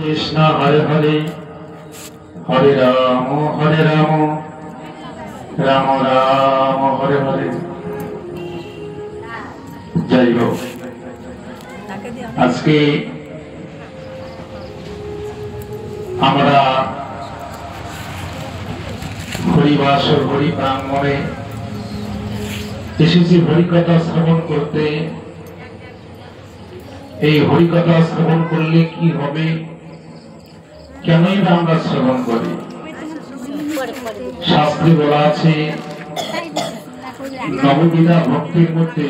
कृष्ण हरे हरे हरे राम राम राम हरे हरे। जय हो। आज के আমরা হরিবাসর হরি প্রাঙ্গণে এসেছি হরিকথা শ্রবণ করতে। এই হরিকথা শ্রবণ করলে কি হবে, কেনই বা আমরা শ্রবণ করি? শাস্ত্রে বলা আছে নববিধা ভক্তির মধ্যে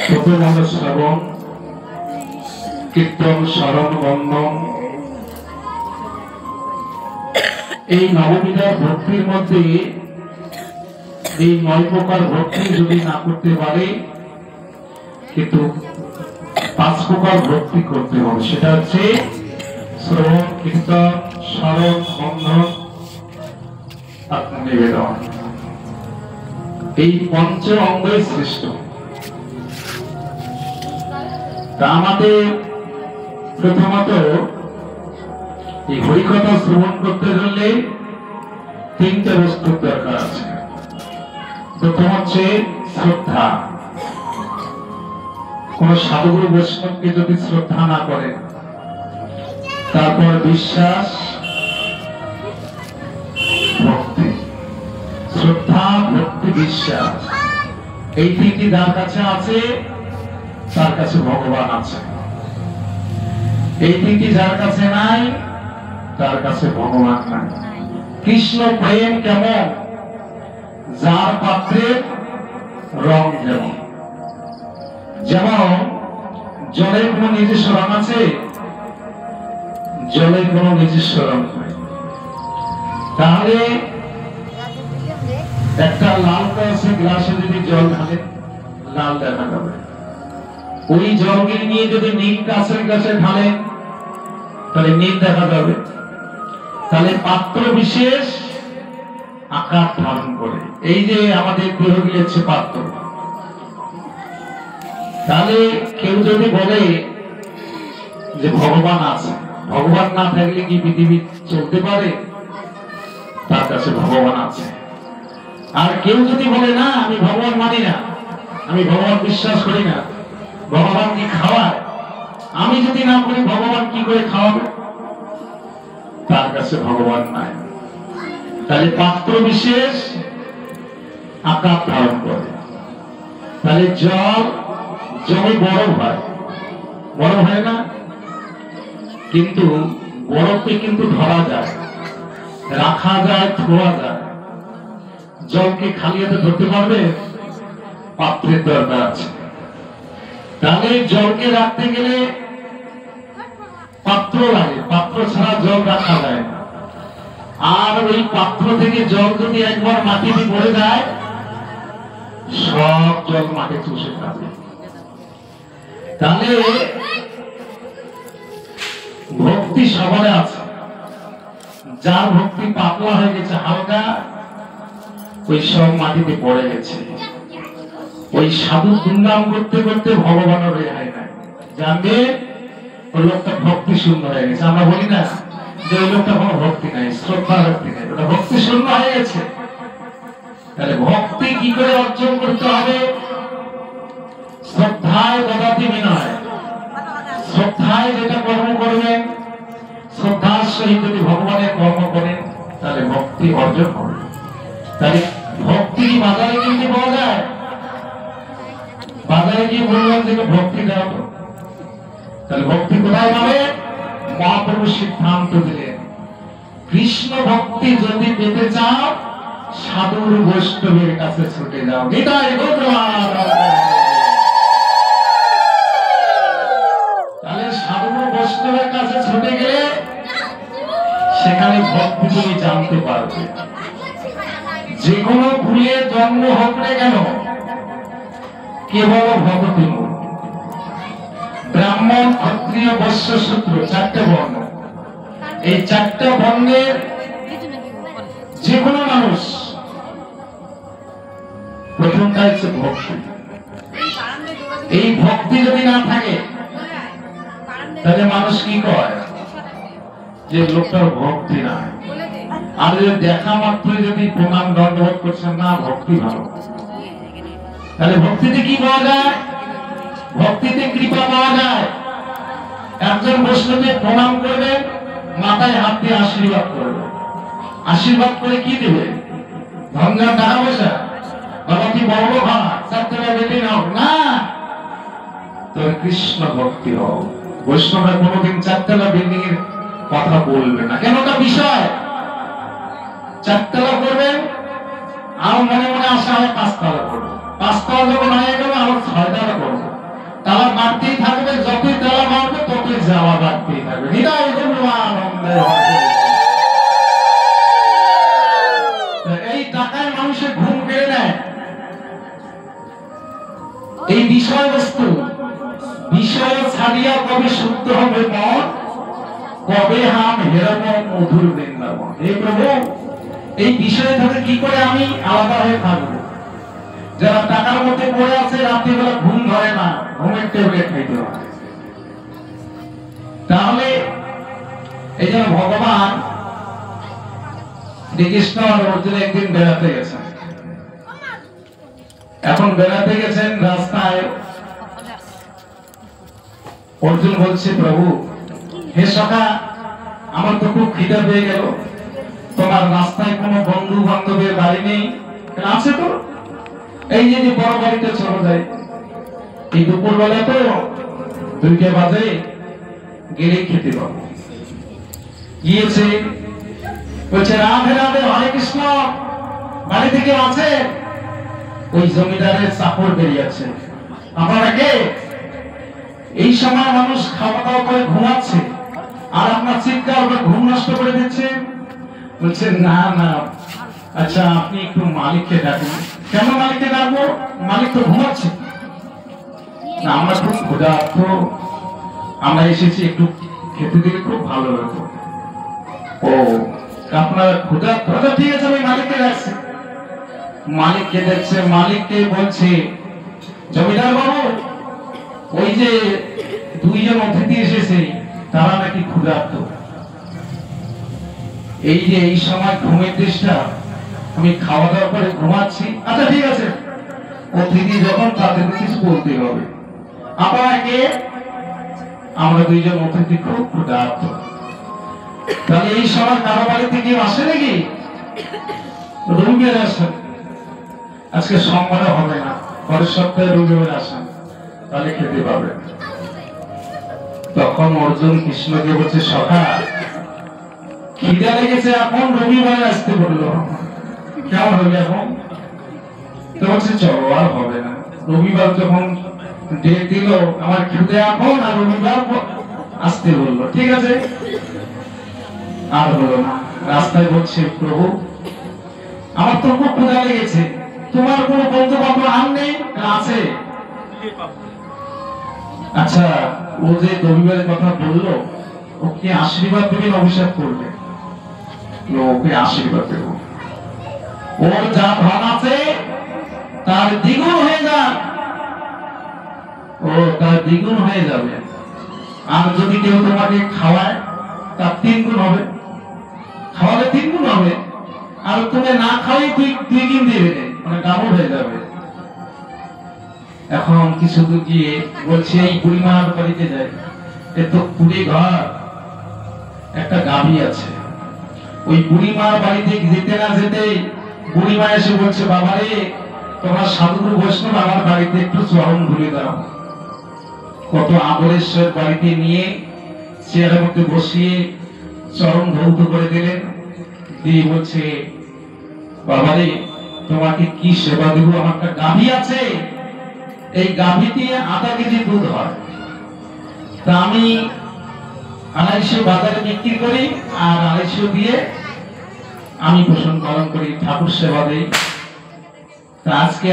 প্রথম হলো শ্রবণ, কীর্তন, স্মরণ, বন্দন। এই নববিধা ভক্তির মধ্যে এই 9 প্রকার ভক্তি যদি না করতে পারে, কিন্তু 5 প্রকার ভক্তি করতে হবে। সেটা হচ্ছে শ্রবণ, কীর্তন, স্মরণ, বন্দন, আত্মনিবেদন। এই পঞ্চ অঙ্গই শ্রেষ্ঠ। তা আমাদের প্রথমত এই হরিকথা শ্রবণ করতে হলে 3টে বস্তুর দরকার আছে। প্রথম হচ্ছে শ্রদ্ধা। কোন সাধুগুরু বৈষ্ণবকে যদি শ্রদ্ধা না করে, তারপর বিশ্বাস, ভক্তি। শ্রদ্ধা, ভক্তি, বিশ্বাস, এই 3টি যার কাছে আছে তার কাছে ভগবান আছে। এই 3টি যার কাছে নাই তার কাছে ভগবান নাই। কৃষ্ণ প্রেম কেমন? যার পাত্রের রং যেমন। যেমন জলের কোন নিজস্ব রং আছে? জলের কোন নিজস্ব রং নাই। তাহলে একটা লাল গ্লাসে যদি জল ঢালে, লাল দেখা যাবে। ওই জলকে নিয়ে যদি নীল গাছের কাছে ঢালে, তাহলে নীল দেখা যাবে। তাহলে পাত্র বিশেষ আকার ধারণ করে। এই যে আমাদের দেহগুলি হচ্ছে পাত্র। তাহলে কেউ যদি বলে যে ভগবান আছে, ভগবান না থাকলে কি পৃথিবী চলতে পারে? তার কাছে ভগবান আছে। আর কেউ যদি বলে না, আমি ভগবান মানি না, আমি ভগবান বিশ্বাস করি না, ভগবান কি খাওয়ায়, আমি যদি না করি ভগবান কি করে খাওয়াবে? তার কাছে ভগবান নাই। তাহলে পাত্র বিশেষ আকার ধারণ করে। তাহলে জল জমে বরফ হয়, বরফ হয় না? কিন্তু বরফকে কিন্তু ধরা যায়, রাখা যায়, ধোয়া যায়। জলকে খালি হাতে ধরতে পারবে? পাত্রের দরকার আছে। তাহলে জলকে রাখতে গেলে পাত্র লাগে, পাত্র ছাড়া জল রাখা যায় না। আর ওই পাত্র থেকে জল যদি একবার মাটিতে পড়ে যায়, সব জল মাটি চুষে খাবে। তাহলে ভক্তি সবার আছে। যার ভক্তি পাতলা হয়ে গেছে, হালকা, ওই সব মাটিতে পড়ে গেছে। ওই সাধু গুণগান করতে করতে ভগবানের রেহাই নাই। জানবে ওই লোকটা ভক্তি শূন্য হয়ে গেছে। আমরা বলি না যে ওই লোকটা কোনো ভক্তি নাই, শ্রদ্ধা ভক্তি নাই, ওটা ভক্তি শূন্য হয়ে গেছে। তাহলে ভক্তি কি করে অর্জন করতে হবে? শ্রদ্ধায় দদাতি বিনয়। শ্রদ্ধায় যেটা কর্ম করবেন, শ্রদ্ধার সহিত যদি ভগবানের কর্ম করেন, তাহলে ভক্তি অর্জন হবে। তাহলে ভক্তি বাজারে কিনতে পাওয়া যায়? বাজারে গিয়ে বললাম যে ভক্তি দাও, তাহলে ভক্তি কোথায় পাবে? মহাপ্রভু সিদ্ধান্ত দিলেন, কৃষ্ণ ভক্তি যদি পেতে চাও, সাধুর বৈষ্ণবের কাছে ছুটে যাও। তাহলে সাধুর বৈষ্ণবের কাছে ছুটে গেলে সেখানে ভক্তি তুমি জানতে পারবে। যে কোনো ফুলের জন্ম হোক না কেন, কেবল ভগবতী মূল। ব্রাহ্মণ, ক্ষত্রিয়, বৈশ্য, শূদ্র, 4টে বর্ণ। এই 4টে বর্ণের যে কোনো মানুষ, প্রথমটা হচ্ছে ভক্তি। এই ভক্তি যদি না থাকে তাহলে মানুষ কি কয় যে লোকটার ভক্তি নাই, আর যদি দেখা মাত্রই যদি প্রণাম দণ্ডবোধ করছেন না ভক্তি ভালো, তাহলে ভক্তিতে কি পাওয়া যায়? ভক্তিতে কৃপা পাওয়া যায়। একজন বৈষ্ণবকে প্রণাম করবেন, মাথায় হাত দিয়ে আশীর্বাদ করবে, আশীর্বাদ করে কি দেবে? ধনজন টাকা পয়সা, বাবা কি বড় ভাড়া চারতলা বিল্ডিং হোক না, তবে কৃষ্ণ ভক্তি হোক। বৈষ্ণবরা কোনোদিন চারতলা বিল্ডিং এর কথা বলবে না, কেন? ওটা বিষয়। চারতলা করবেন আর মনে মনে আসা হয় পাঁচতলা করবো, পাঁচতলা যখন হয়ে গেল আবার ছয়তলা করবো, তালা বাড়তেই থাকবে, যতই তালা বাড়বে ততই যাওয়া বাড়তেই থাকবে। এই টাকায় মানুষের ঘুম কেড়ে নেয়। এই বিষয়বস্তু, বিষয় ছাড়িয়া কবে শুদ্ধ হবে মন, কবে হাম হেরাব মধুর বৃন্দাবন। এই প্রভু, এই বিষয় থেকে কি করে আমি আলাদা হয়ে থাকবো? যারা টাকার মধ্যে পড়ে আছে, রাত্রিবেলা ঘুম ধরে না, ঘুমের ট্যাবলেট খাইতে হয়। তাহলে এই যে ভগবান শ্রীকৃষ্ণ আর অর্জুন একদিন বেড়াতে গেছেন। এখন বেড়াতে গেছেন, রাস্তায় অর্জুন বলছে, প্রভু হে সখা, আমার তো খুব খিদা পেয়ে গেল, তোমার রাস্তায় কোনো বন্ধু বান্ধবের বাড়ি নেই? আছে তো, এই যে বড় বাড়িতে চলে যায়, এই দুপুর বেলা তো 2টা বাজে, গেলে খেতে পাবো। গিয়েছে, বলছে রাধে রাধে, হরে কৃষ্ণ, বাড়ি থেকে আছে? ওই জমিদারের চাকর বেরিয়েছে। আপনারা কে? এই সময় মানুষ খাওয়া দাওয়া করে ঘুমাচ্ছে, আর আপনার চিৎকার করে ঘুম নষ্ট করে দিচ্ছে। বলছে না না, আচ্ছা আপনি একটু মালিককে ডাকুন। কেন মালিককে ডাকবো? মালিক তো ঘুমাচ্ছে। না, আমরা খুব ক্ষুধার্ত, আমরা এসেছি, একটু খেতে দিলে খুব ভালো লাগতো। ও, আপনার ক্ষুধার্ত? আচ্ছা ঠিক আছে, আমি মালিককে ডাকছি। মালিককে দেখছে, মালিককে বলছে, জমিদার বাবু, ওই যে 2 জন অতিথি এসেছে, তারা নাকি ক্ষুধার্ত। এই যে এই সময় ঘুমের চেষ্টা, আমি খাওয়া দাওয়া করে ঘুমাচ্ছি। আচ্ছা ঠিক আছে, অতিথি যখন তাদের কিছু বলতে হবে। আপনাকে আমরা 2 জন অতিথি খুব ক্ষুধার্ত, তাহলে এই সময় কারো বাড়িতে কেউ আসে নাকি? রবিবার আসেন, আজকে সোমবার হবে না, পরের সপ্তাহে রবিবার আসেন, তাহলে খেতে পাবেন। তখন অর্জুন কৃষ্ণকে বলছে, সখা খিদা লেগেছে, এখন রবিবারে আসতে বললো, কেমন হবে এখন? তো বলছে চলো, আর হবে না, রবিবার যখন ডেট দিল, আমার খিদে এখন, আর রবিবার আসতে বললো, ঠিক আছে। আর হলো না, রাস্তায় বলছে, প্রভু আমার তো খুব ক্ষুধা লেগেছে, তোমার কোনো বন্ধু বান্ধব আর নেই? আছে। আচ্ছা, ও যে রবিবারের কথা বললো, ওকে আশীর্বাদ দেবেন, অভিশাপ করবে? ওকে আশীর্বাদ দেব, ওর যা ধন আছে তার দ্বিগুণ হয়ে যাক, ও তার দ্বিগুণ হয়ে যাবে। আর যদি কেউ তোমাকে খাওয়ায়, তার 3 গুণ হবে, খাওয়ালে 3 গুণ হবে, আর তুমি না খাওয়াই 2 গুণ দেবে, মানে ডাবল হয়ে যাবে। এখন কিছু দূর গিয়ে বলছে, এই বুড়িমার বাড়িতে যাই, এ তো কুড়ে ঘর, একটা গাভী আছে। ওই বুড়িমার বাড়িতে যেতে না যেতে বুড়িমা এসে বলছে, বাবা রে, তোমার সাধুগুরু বৈষ্ণব আমার বাড়িতে একটু চরণ ধুলে দাও। কত আদরেশ্বর বাড়িতে নিয়ে চেয়ারের মধ্যে বসিয়ে চরণ ধৌত করে দিলেন, দিয়ে বলছে, বাবা রে, তোমাকে কি সেবা দেব? আমার একটা গাভী আছে, এই গাভী দিয়ে 0.5 কেজি দুধ হয়, তা আমি 250 বাজারে বিক্রি করি, আর 250 দিয়ে আমি পোষণ পালন করি, ঠাকুর সেবা দেই। তা আজকে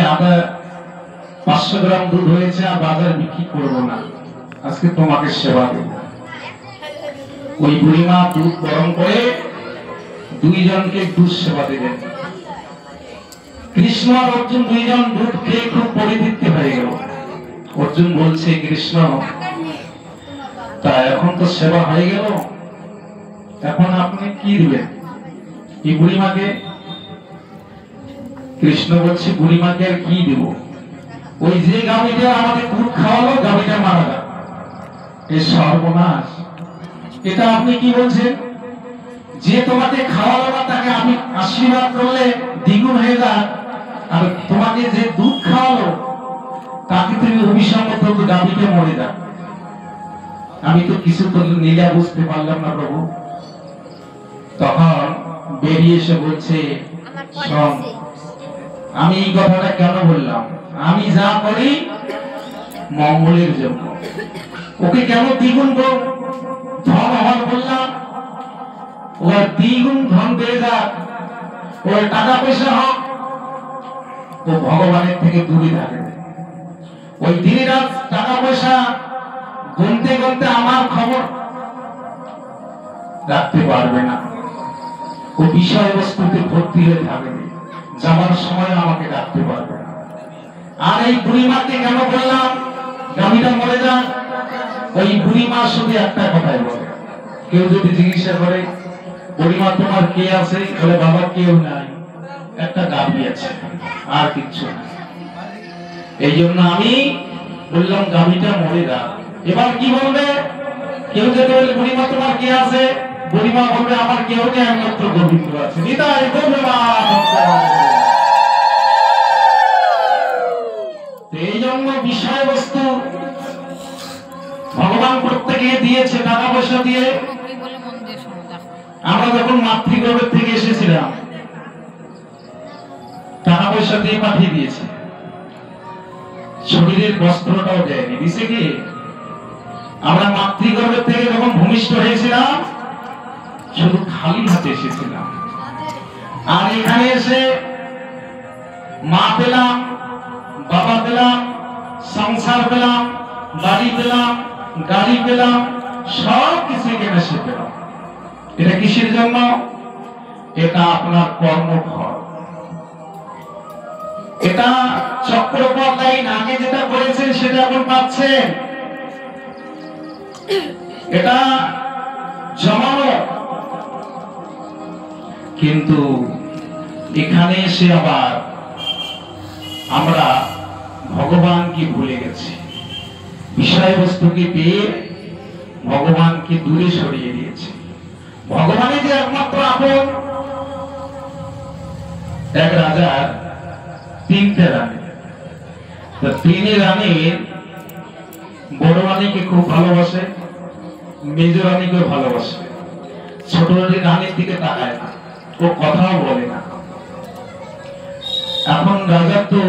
500 গ্রাম দুধ হয়েছে, আর বাজারে বিক্রি করবো না, আজকে তোমাকে সেবা দেব। ওই বুড়িমা দুধ গরম করে 2 জনকে দুধ সেবা দেবেন। কৃষ্ণ আর অর্জুন 2 জন দুধ খেয়ে খুব পরিতৃপ্তি হয়ে গেল। অর্জুন বলছে, কৃষ্ণ তা এখন তো সেবা হয়ে গেল, এখন আপনি কি দিবেন এই বুড়িমাকে? কৃষ্ণ বলছে বুড়িমাকে আর কি দিব? ওই যে গাভীটা আমাদের দুধ খাওয়ালো, গাভীটা মারা গেল, এই সর্বনাশ। এটা আপনি কি বলছেন? যে তোমাকে খাওয়ালো না তাকে আমি আশীর্বাদ করলে দ্বিগুণ হয়ে যায়, আর তোমাকে যে দুধ খাওয়ালো তাকে তুমি অভিসম্মত গাভীকে মরে যান। আমি তো কিছু তো নীলা বুঝতে পারলাম না প্রভু। তখন বেরিয়ে এসে বলছে, শোন, আমি এই কথাটা কেন বললাম? আমি যা করি মঙ্গলের জন্য, ওকে কেন দ্বিগুণ ধন আমার বললাম? ওর দ্বিগুণ ধন বেড়ে যাক, ওর টাকা পয়সা হোক, ও ভগবানের থেকে দূরে থাকবে। ওই দিনে রাত টাকা পয়সা গুনতে গুনতে আমার খবর রাখতে পারবে না। ও বিষয়বস্তুতে ভর্তি হয়ে থাকবে, যাবার সময় আমাকে রাখতে পারবে না। আর এই বুড়িমাকে কেন বললাম গাভীটা মরে যান? ওই বুড়িমা শুধু একটা কথাই বলে, কেউ যদি জিজ্ঞাসা করে বুড়িমা তোমার কে আছে, বলে বাবা কেউ নাই, একটা গাভী আছে, আর কিচ্ছু না। এই জন্য আমি বললাম গাভীটা মরে যান। এবার কি বলবে? কেউ যদি বলে বুড়িমা তোমার কে আছে, বুড়িমা বলবে আমার কেউ নেই, একমাত্র গোবিন্দ আছে। নিতাই এই জন্য বিষয়বস্তু ভগবান প্রত্যেকে দিয়েছে টাকা পয়সা দিয়ে। আমরা যখন মাতৃগর্ভের থেকে এসেছিলাম টাকা পয়সা দিয়ে পাঠিয়ে দিয়েছে, শরীরের বস্ত্রটাও দেয়নি, দিছে কি? আমরা মাতৃগর্ভের থেকে যখন ভূমিষ্ঠ হয়েছিলাম শুধু খালি হাতে এসেছিলাম, আর এখানে এসে মা পেলাম, বাবা পেলাম, সংসার পেলাম, বাড়ি পেলাম, গাড়ি পেলাম, সব কিছু এখানে এসে পেলাম। এটা কিসের জন্য? এটা আপনার কর্মফল। এটা চক্রপথ লাইন, আগে যেটা করেছেন সেটা এখন পাচ্ছেন। এটা জমানো, কিন্তু এখানে এসে আবার আমরা ভগবানকে ভুলে গেছি, বিষয়বস্তুকে পেয়ে ভগবানকে দূরে সরিয়ে দিয়েছি। ভগবানের যে একমাত্র আপন। এক রাজার তিনটে রানী, তিনি রানীর বড় রানীকে খুব ভালোবাসে, মেজ রানীকে ভালোবাসে, ছোট রানীর দিকে তাকায় না, ও কথাও বলে না। এখন রাজার তো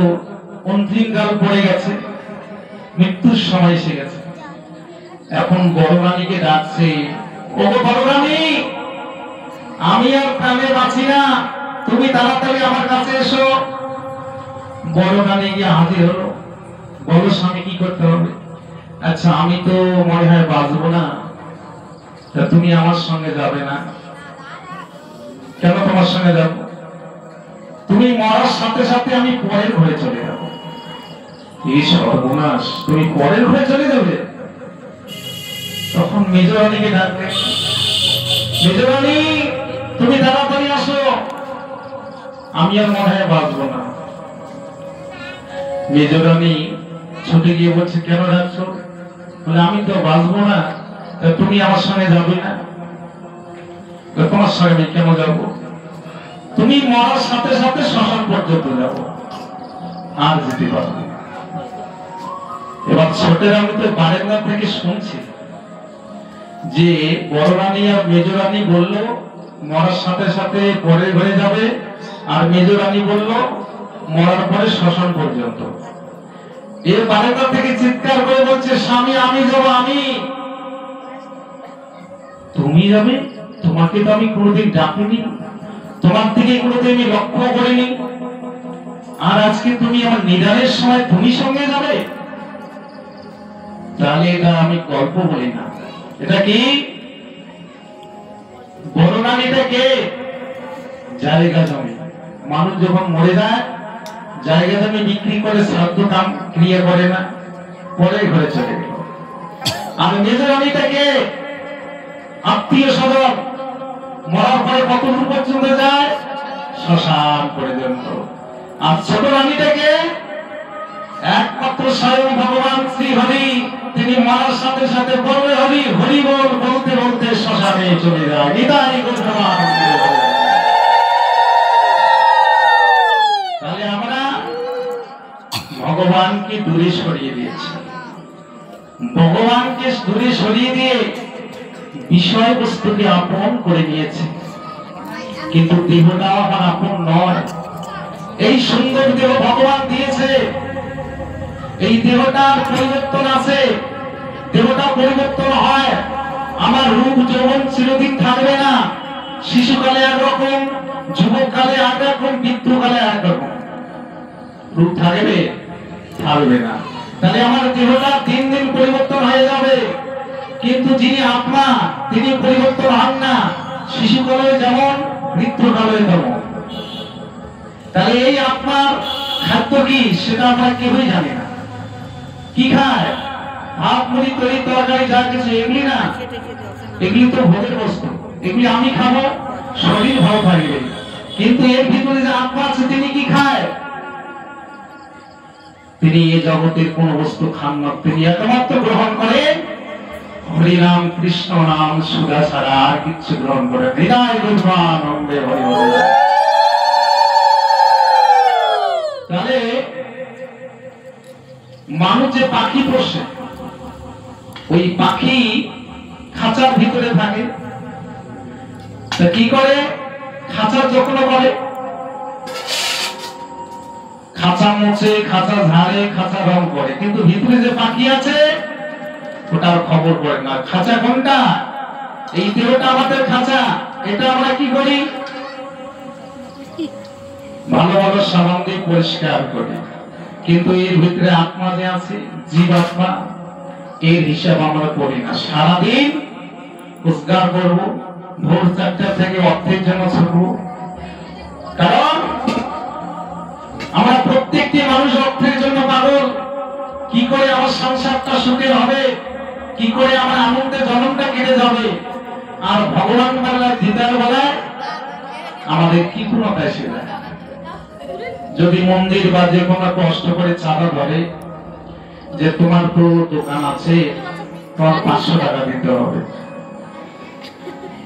অন্তিম কাল পড়ে গেছে, মৃত্যুর সময় এসে গেছে। এখন বড় রানীকে ডাকছে, ও বড় রানী, আমি আর প্রাণে বাঁচি না, তুমি তাড়াতাড়ি আমার কাছে এসো। বড় রানী গিয়ে হাজির হলো। বলো স্বামী কি করতে হবে? আচ্ছা আমি তো মনে হয় বাঁচবো না, তা তুমি আমার সঙ্গে যাবে না কেন? তোমার সঙ্গে যাব? তুমি মরার সাথে সাথে আমি পরের ঘরে চলে যাব। এই সর্বনাশ, তুমি পরের ঘরে চলে যাবে? তখন মেজ রানীকে ডাকবে, মেজ রানী তুমি তাড়াতাড়ি আসো, আমি আর মনে হয় বাঁচবো না। মেজ রানী ছুটে গিয়ে বলছে, কেন ডাকছো? বলে আমি তো বাঁচবো না, তুমি আমার সঙ্গে যাবে না? তোমার সঙ্গে আমি কেন যাবো? তুমি মরার সাথে সাথে শ্মশান পর্যন্ত যাবো, আর যেতে পারবে না। এবার ছোট রানী তো বারেন্দা থেকে শুনছি যে বড় রানী আর মেজ রানী বললো মরার সাথে সাথে পরের ঘরে যাবে, আর মেজ রানী বললো মরার পরে শ্মশান পর্যন্ত। এর বারেন্দা থেকে চিৎকার করে বলছে, স্বামী আমি যাব। আমি? তুমি যাবে? তোমাকে তো আমি কোনোদিন ডাকিনি, তোমার থেকে কোনোদিন আমি লক্ষ্য করিনি, আর আজকে তুমি আমার নিদানের সময় তুমি সঙ্গে যাবে? তাহলে এটা আমি গল্প বলি না, এটা কি? বড় রানী এটা কে? জায়গা জমি। মানুষ যখন মরে যায় জায়গা জমি বিক্রি করে শ্রাদ্ধ কাম ক্রিয়া করে না, পরে ঘরে চলে গেল। আর মেজরানিটাকে আত্মীয় স্বজন মরার পরে কত দূর পর্যন্ত যায়? শ্মশান পর্যন্ত। আর ছোট রানীটাকে একমাত্র স্বয়ং ভগবান শ্রী হরি, তিনি মরার সাথে সাথে বলবে হরি হরি বল, বলতে বলতে শ্মশানে চলে যায়। নিতাই গৌরবান। তাহলে আমরা ভগবানকে দূরে সরিয়ে দিয়েছি। ভগবানকে দূরে সরিয়ে দিয়ে বিষয়বস্তুকে আপন করে নিয়েছে, কিন্তু দেহটা আমার আপন নয়। এই সুন্দর দেহ ভগবান দিয়েছে, এই দেহটার পরিবর্তন আছে, দেহটা পরিবর্তন হয়। আমার রূপ যৌবন চিরদিন থাকবে না। শিশুকালে একরকম, যুবককালে একরকম, বৃদ্ধকালে একরকম। রূপ থাকবে? থাকবে না। তাহলে আমার দেহটা দিন দিন পরিবর্তন হয়ে যাবে, কিন্তু যিনি আত্মা তিনি পরিবর্তন হন না। শিশুকালে যেমন, বৃদ্ধকালে তেমন। তাহলে এই আত্মার খাদ্য কি সেটা আমরা কেউই জানি না। কি খায়? ভাত মুড়ি তরি তরকারি যা কিছু, এগুলি না, এগুলি তো ভোগের বস্তু। এগুলি আমি খাবো, শরীর ভালো থাকবে। কিন্তু এর ভিতরে যে আত্মা আছে তিনি কি খায়? তিনি এই জগতের কোন বস্তু খান না। তিনি একমাত্র গ্রহণ করেন হরিনাম, কৃষ্ণ নাম, সুধা ছাড়া আর কিচ্ছু গ্রহণ করেন। হৃদয় গুণানন্দে হরি হরি। তাহলে মানুষ যে পাখি পোষে, ওই পাখি খাঁচার ভিতরে থাকে। তা কি করে? খাঁচার যত্ন করে, খাঁচা মুছে, খাঁচা ঝাড়ে, খাঁচা রং করে, কিন্তু ভিতরে যে পাখি আছে ওটার খবর পড়ে না। খাঁচা কোনটা? এই দেহটা আমাদের খাঁচা। এটা আমরা কি করি? ভালো ভালো সাবান দিয়ে পরিষ্কার করি, কিন্তু এর ভিতরে আত্মা যে আছে, জীব আত্মা, এর হিসাব আমরা করি না। সারাদিন রোজগার করবো, ভোর 4টা থেকে অর্থের জন্য ছুটবো। কারণ আমরা প্রত্যেকটি মানুষ অর্থের জন্য পাগল। কি করে আমার সংসারটা সুখের হবে, কি করে আমার আনন্দে জন্মটা কেটে যাবে। আর ভগবান বেলায়, দিদার বেলায় আমাদের কি পূর্ণতা এসে যায়। যদি মন্দির বা যে কোনো কষ্ট করে চাঁদা ধরে যে তোমার তো দোকান আছে, তোমার 500 টাকা দিতে হবে,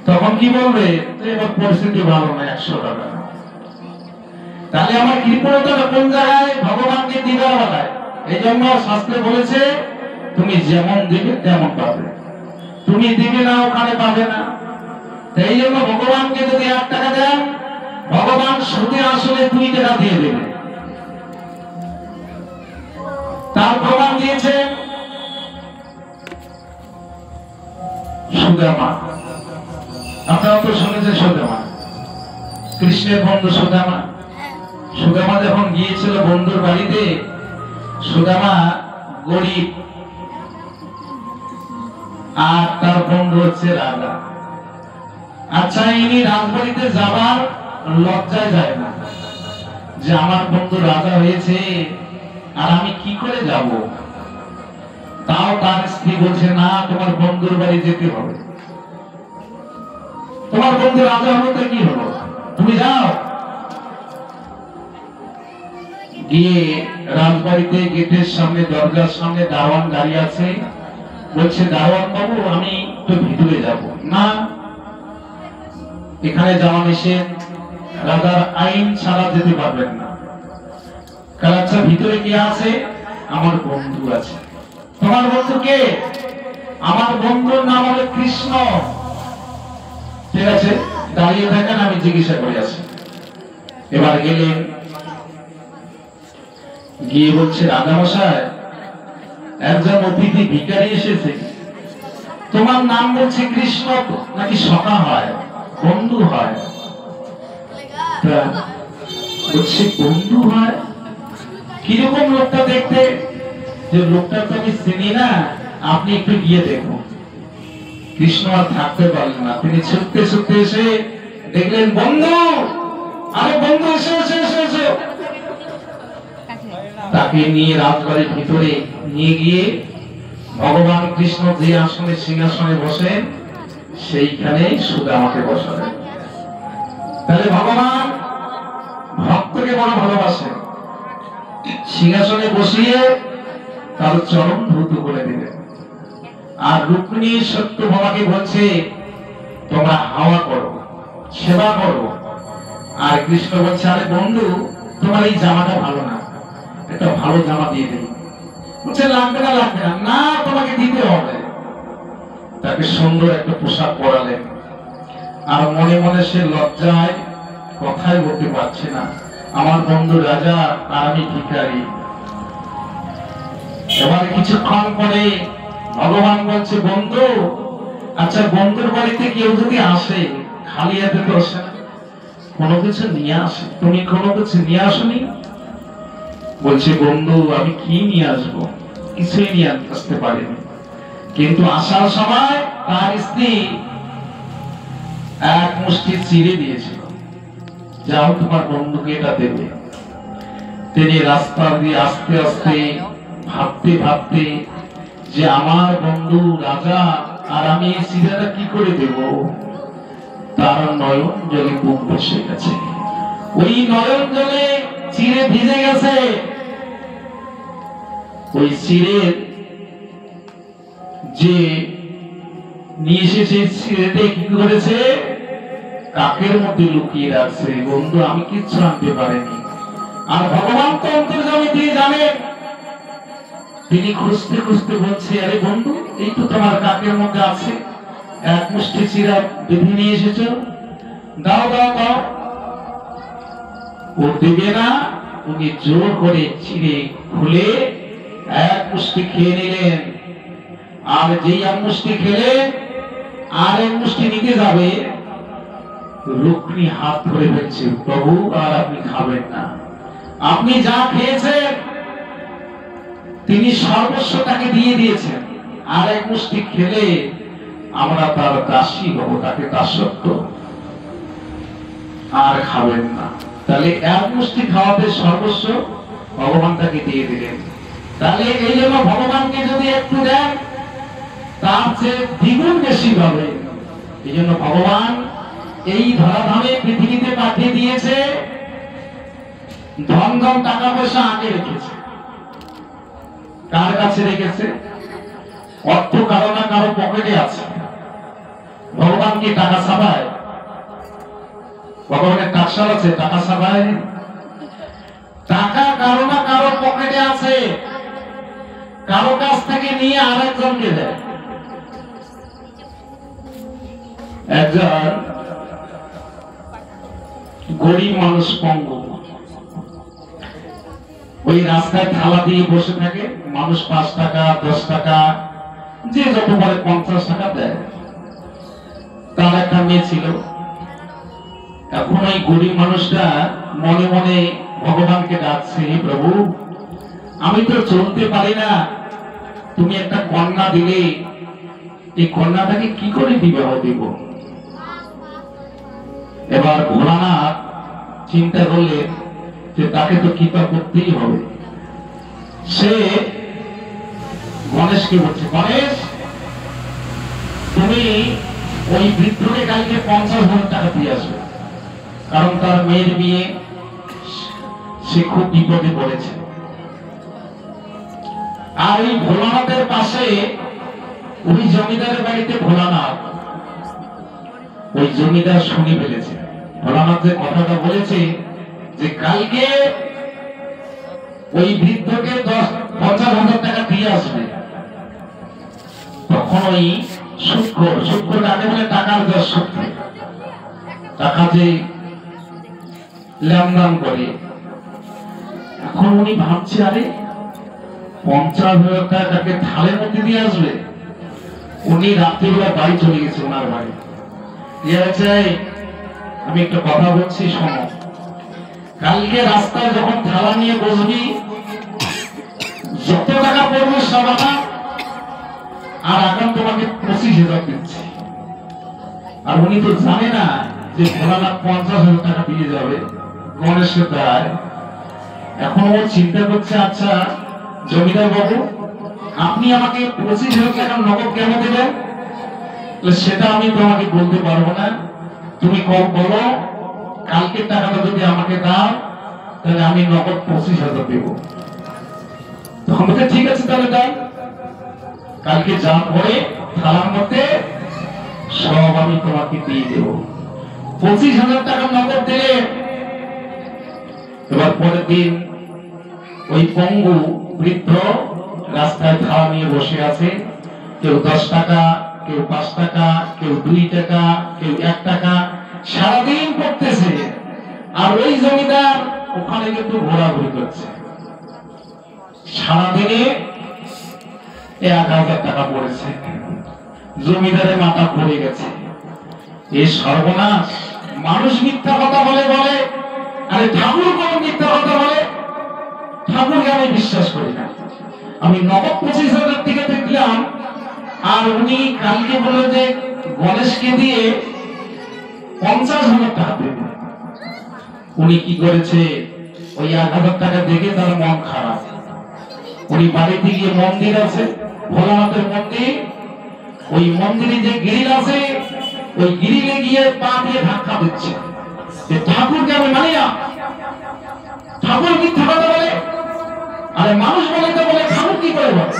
তখন কি বলবে? এবার পরিস্থিতি ভালো না, 100 টাকা। তাহলে আমার কৃপণতাটা কোন জায়গায়? ভগবানকে দিদার বেলায়। এই জন্য শাস্ত্রে বলেছে তুমি যেমন দিবে তেমন পাবে, তুমি দিবে না ওখানে পাবে না। এই জন্য ভগবানকে যদি 1 টাকা দেন, ভগবান সুদে আসলে 2 টাকা দিয়ে দেবে। তার প্রমাণ দিয়েছে সুদামা। আপনারা তো শুনেছেন সুদামা, কৃষ্ণের বন্ধু সুদামা। সুদামা যখন গিয়েছিল বন্ধুর বাড়িতে, সুদামা গরিব আর তার বন্ধু হচ্ছে রাজা। আচ্ছা, ইনি রাজবাড়িতে যাবার লজ্জায় যায় না যে আমার বন্ধু রাজা হয়েছে আর আমি কি করে যাব। তাও তার স্ত্রী বলছে না, তোমার বন্ধুর বাড়ি যেতে হবে। তোমার বন্ধু রাজা হলো তো কি হলো, তুমি যাও। গিয়ে রাজবাড়িতে গেটের সামনে, দরজার সামনে দারোয়ান দাঁড়িয়ে আছে। বলছে, দারোয়ান বাবু আমি একটু ভিতরে যাব। না, এখানে যাওয়া নিষেধ, রাজার আইন ছাড়া যেতে পারবেন না। কাল আচ্ছা ভিতরে কে আছে? আমার বন্ধু আছে। তোমার বন্ধু কে? আমার বন্ধুর নাম হলো কৃষ্ণ। ঠিক আছে, দাঁড়িয়ে থাকেন, আমি জিজ্ঞাসা করে আসি। এবার গেলেন, গিয়ে বলছে, রাজামশাই একজন অতিথি ভিখারি এসেছে, তোমার নাম বলছে কৃষ্ণ, নাকি সখা হয়, বন্ধু হয়? বলছে বন্ধু হয়। কিরকম লোকটা দেখতে? যে লোকটা তো আমি চিনি না, আপনি একটু গিয়ে দেখুন। কৃষ্ণ আর থাকতে পারলেন না, তিনি ছুটতে ছুটতে এসে দেখলেন বন্ধু। আরে বন্ধু, এসে এসে এসে এসে। তাকে নিয়ে রাজবাড়ির ভিতরে নিয়ে গিয়ে ভগবান কৃষ্ণ যে আসনে সিংহাসনে বসেন সেইখানে সুদামাকে বসালেন। তাহলে ভগবান ভক্তকে বড় ভালোবাসেন, সিংহাসনে বসিয়ে তার চরণ ধৌত করে দিলেন। আর রুক্মিণী সত্যভামাকে বলছে তোমরা হাওয়া করো, সেবা করো। আর কৃষ্ণ বলছে আরে বন্ধু তোমার এই জামাটা ভালো না, একটা ভালো জামা দিয়ে দিল। বলছে লাগবে না লাগবে না, না তোমাকে দিতে হবে। তাকে সুন্দর একটা পোশাক পরালেন। আর মনে মনে সে লজ্জায় কথাই বলতে পারছে না, আমার বন্ধু রাজা আর আমি ভিখারি। এবার কিছুক্ষণ পরে ভগবান বলছে বন্ধু, আচ্ছা বন্ধুর বাড়িতে কেউ যদি আসে খালি হাতে তো আসে না, কোনো কিছু নিয়ে আসে, তুমি কোনো কিছু নিয়ে আসনি? বলছে বন্ধু আমি কি নিয়ে আসবো, কিছুই নিয়ে আসতে পারিনি। কিন্তু আসার সময় তার স্ত্রী এক মুষ্টি চিড়ে দিয়েছিল, যাও তোমার বন্ধুকে এটা দেবে। তিনি রাস্তা দিয়ে আস্তে আস্তে ভাবতে ভাবতে যে আমার বন্ধু রাজা আর আমি এই চিড়েটা কি করে দেব, তার নয়ন জলে বুক বসে গেছে। ওই নয়ন জলে চিড়ে ভিজে গেছে। ওই চিড়ের যে নিয়ে এসেছে চিড়েতে কি করেছে, কাকের মধ্যে লুকিয়ে রাখছে। বন্ধু আমি কিচ্ছু আনতে পারিনি। আর ভগবান তো অন্তর্যামী, তিনি জানেন। তিনি খুঁজতে খুঁজতে বলছে আরে বন্ধু এই তো তোমার কাকের মধ্যে আছে, এক মুষ্টি চিড়া বেঁধে নিয়ে এসেছো, দাও দাও দাও। ও দেবে না, উনি জোর করে চিড়ে খুলে এক মুষ্টি খেয়ে নিলেন। আর যেই এক মুষ্টি খেলে আর এক মুষ্টি নিতে যাবে, রুক্মিণী হাত ধরে ফেলছে, প্রভু আর আপনি খাবেন না, আপনি যা খেয়েছেন তিনি সর্বস্ব তাকে দিয়ে দিয়েছেন, আর এক মুষ্টি খেলে আমরা তার দাসী হব, তাকে দাসত্ব আর খাবেন না। তাহলে এক মুষ্টি খাওয়াতে সর্বস্ব ভগবান তাকে দিয়ে দিলেন। তাহলে এই জন্য ভগবানকে যদি একটু দেন তার চেয়ে দ্বিগুণ বেশি পাবে। এই জন্য ভগবান এই ধরাধামে পৃথিবীতে পাঠিয়ে দিয়েছে। ধন ধন টাকা পয়সা আগে রেখেছে, কার কাছে রেখেছে? অর্থ কারো না কারো পকেটে আছে। ভগবান কি টাকা ছাপায়? ভগবানের টাকশাল আছে, টাকা ছাপায়? টাকা কারো না কারো পকেটে আছে, কারো কাছ থেকে নিয়ে আরেকজনকে দেয়। একজন গরিব মানুষ পঙ্গু, ওই রাস্তায় থালা দিয়ে বসে থাকে, মানুষ 5 টাকা 10 টাকা যে যত পারে 50 টাকা দেয়। তার একটা মেয়ে ছিল। এখন ওই গরিব মানুষটা মনে মনে ভগবানকে ডাকছে, হে প্রভু আমি তো চলতে পারি না, তুমি একটা কন্যা দিলে, এই কন্যাটাকে কি করে বিবাহ দিব? এবার ভোলানাথ চিন্তা করলেন যে তাকে তো কৃপা করতেই হবে। সে গণেশকে বলছে, গণেশ তুমি ওই বৃদ্ধকে কালকে 50,000 টাকা দিয়ে আসবে, কারণ তার মেয়ের বিয়ে, সে খুব বিপদে পড়েছে। আর ওই ভোলানাথের পাশে ওই জমিদারের বাড়িতে ভোলানাথ, ওই জমিদার শুনে ফেলেছে ভোলানাথ যে কথাটা বলেছে যে কালকে ওই বৃদ্ধকে 50,000 টাকা দিয়ে আসবে। তখন ওই সূক্ষ্ম কাকে বলে, টাকার যা সূক্ষ্ম, টাকা যে লেনদেন করে। এখন উনি ভাবছে আরে 50,000 টাকাকে থালের মধ্যে দিয়ে আসবে। উনি রাত্রিবেলা বাড়ি চলে গেছে, ওনার বাড়ি। আমি একটা কথা বলছি শোনো, কালকে রাস্তায় যখন থালা নিয়ে বসবি, যত টাকা পড়বে সব আমার, আর এখন তোমাকে 25,000 দিচ্ছি। আর উনি তো জানে না যে ভোলানাথ 50,000 টাকা দিয়ে যাবে গণেশের দ্বারায়। এখন ও চিন্তা করছে, আচ্ছা জমিদার বাবু আপনি আমাকে 25,000 টাকা নগদ কেন দেবেন? সেটা আমি তোমাকে বলতে পারবো না, তুমি কল বলো, কালকে টাকাটা যদি আমাকে দাও তাহলে আমি নগদ 25,000 দেবো। তখন বলতে ঠিক আছে তাহলে দাও, কালকে যা পরে থালার মধ্যে সব আমি তোমাকে দিয়ে দেব। 25,000 টাকা নগদ দিলে এবার পরের দিন ওই পঙ্গু বৃদ্ধ রাস্তায় থালা নিয়ে বসে আছে, কেউ 10 টাকা, কেউ 5 টাকা, কেউ 2 টাকা, কেউ 1 টাকা সারাদিন করতেছে। আর ওই জমিদার ওখানে কিন্তু ঘোরাঘুরি করছে, সারাদিনে 1,000 টাকা পড়েছে। জমিদারের মাথা পড়ে গেছে, এই সর্বনাশ, মানুষ মিথ্যা কথা বলে বলে, আরে ঠাকুর কোন মিথ্যা কথা বলে? ঠাকুরকে আমি বিশ্বাস করি না। আমি নগদ 25,000 টাকা দেখলাম, আর উনি কালকে বলে যে গণেশকে দিয়ে 50,000 টাকা দেবে। উনি কি করেছে, ওই 1,000 টাকা দেখে তার মন খারাপ, উনি বাড়িতে গিয়ে মন্দির আছে, ভোলানাথের মন্দির, ওই মন্দিরে যে গ্রিল আছে, ওই গ্রিলে গিয়ে পা দিয়ে ধাক্কা দিচ্ছে যে ঠাকুরকে আমি মানি না, ঠাকুর মিথ্যা কথা বলে। আরে মানুষ বলে তো বলে, ঠাকুর কি করে বলে?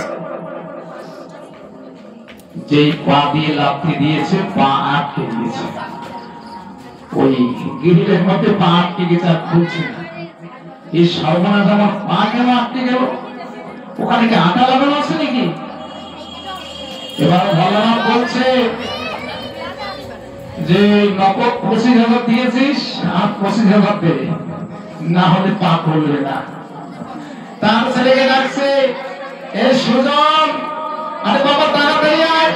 যেই পা দিয়ে লাথি দিয়েছে, পা আটকে দিয়েছে, ওই গ্রিলের মধ্যে পা আটকে গেছে, আর খুলছে না। এই সর্বনাশ, আমার পা কেন আটকে গেল? ওখানে কি আটা লাগানো আছে নাকি? এবার ভোলানাথ বলছে যে নগদ 25,000 দিয়েছিস, আর 25,000 দে, না হলে পা খুলবে না। তার ছেলেকে ডাকছে, এ সুজন, আরে বাবা তাড়াতাড়ি আয়।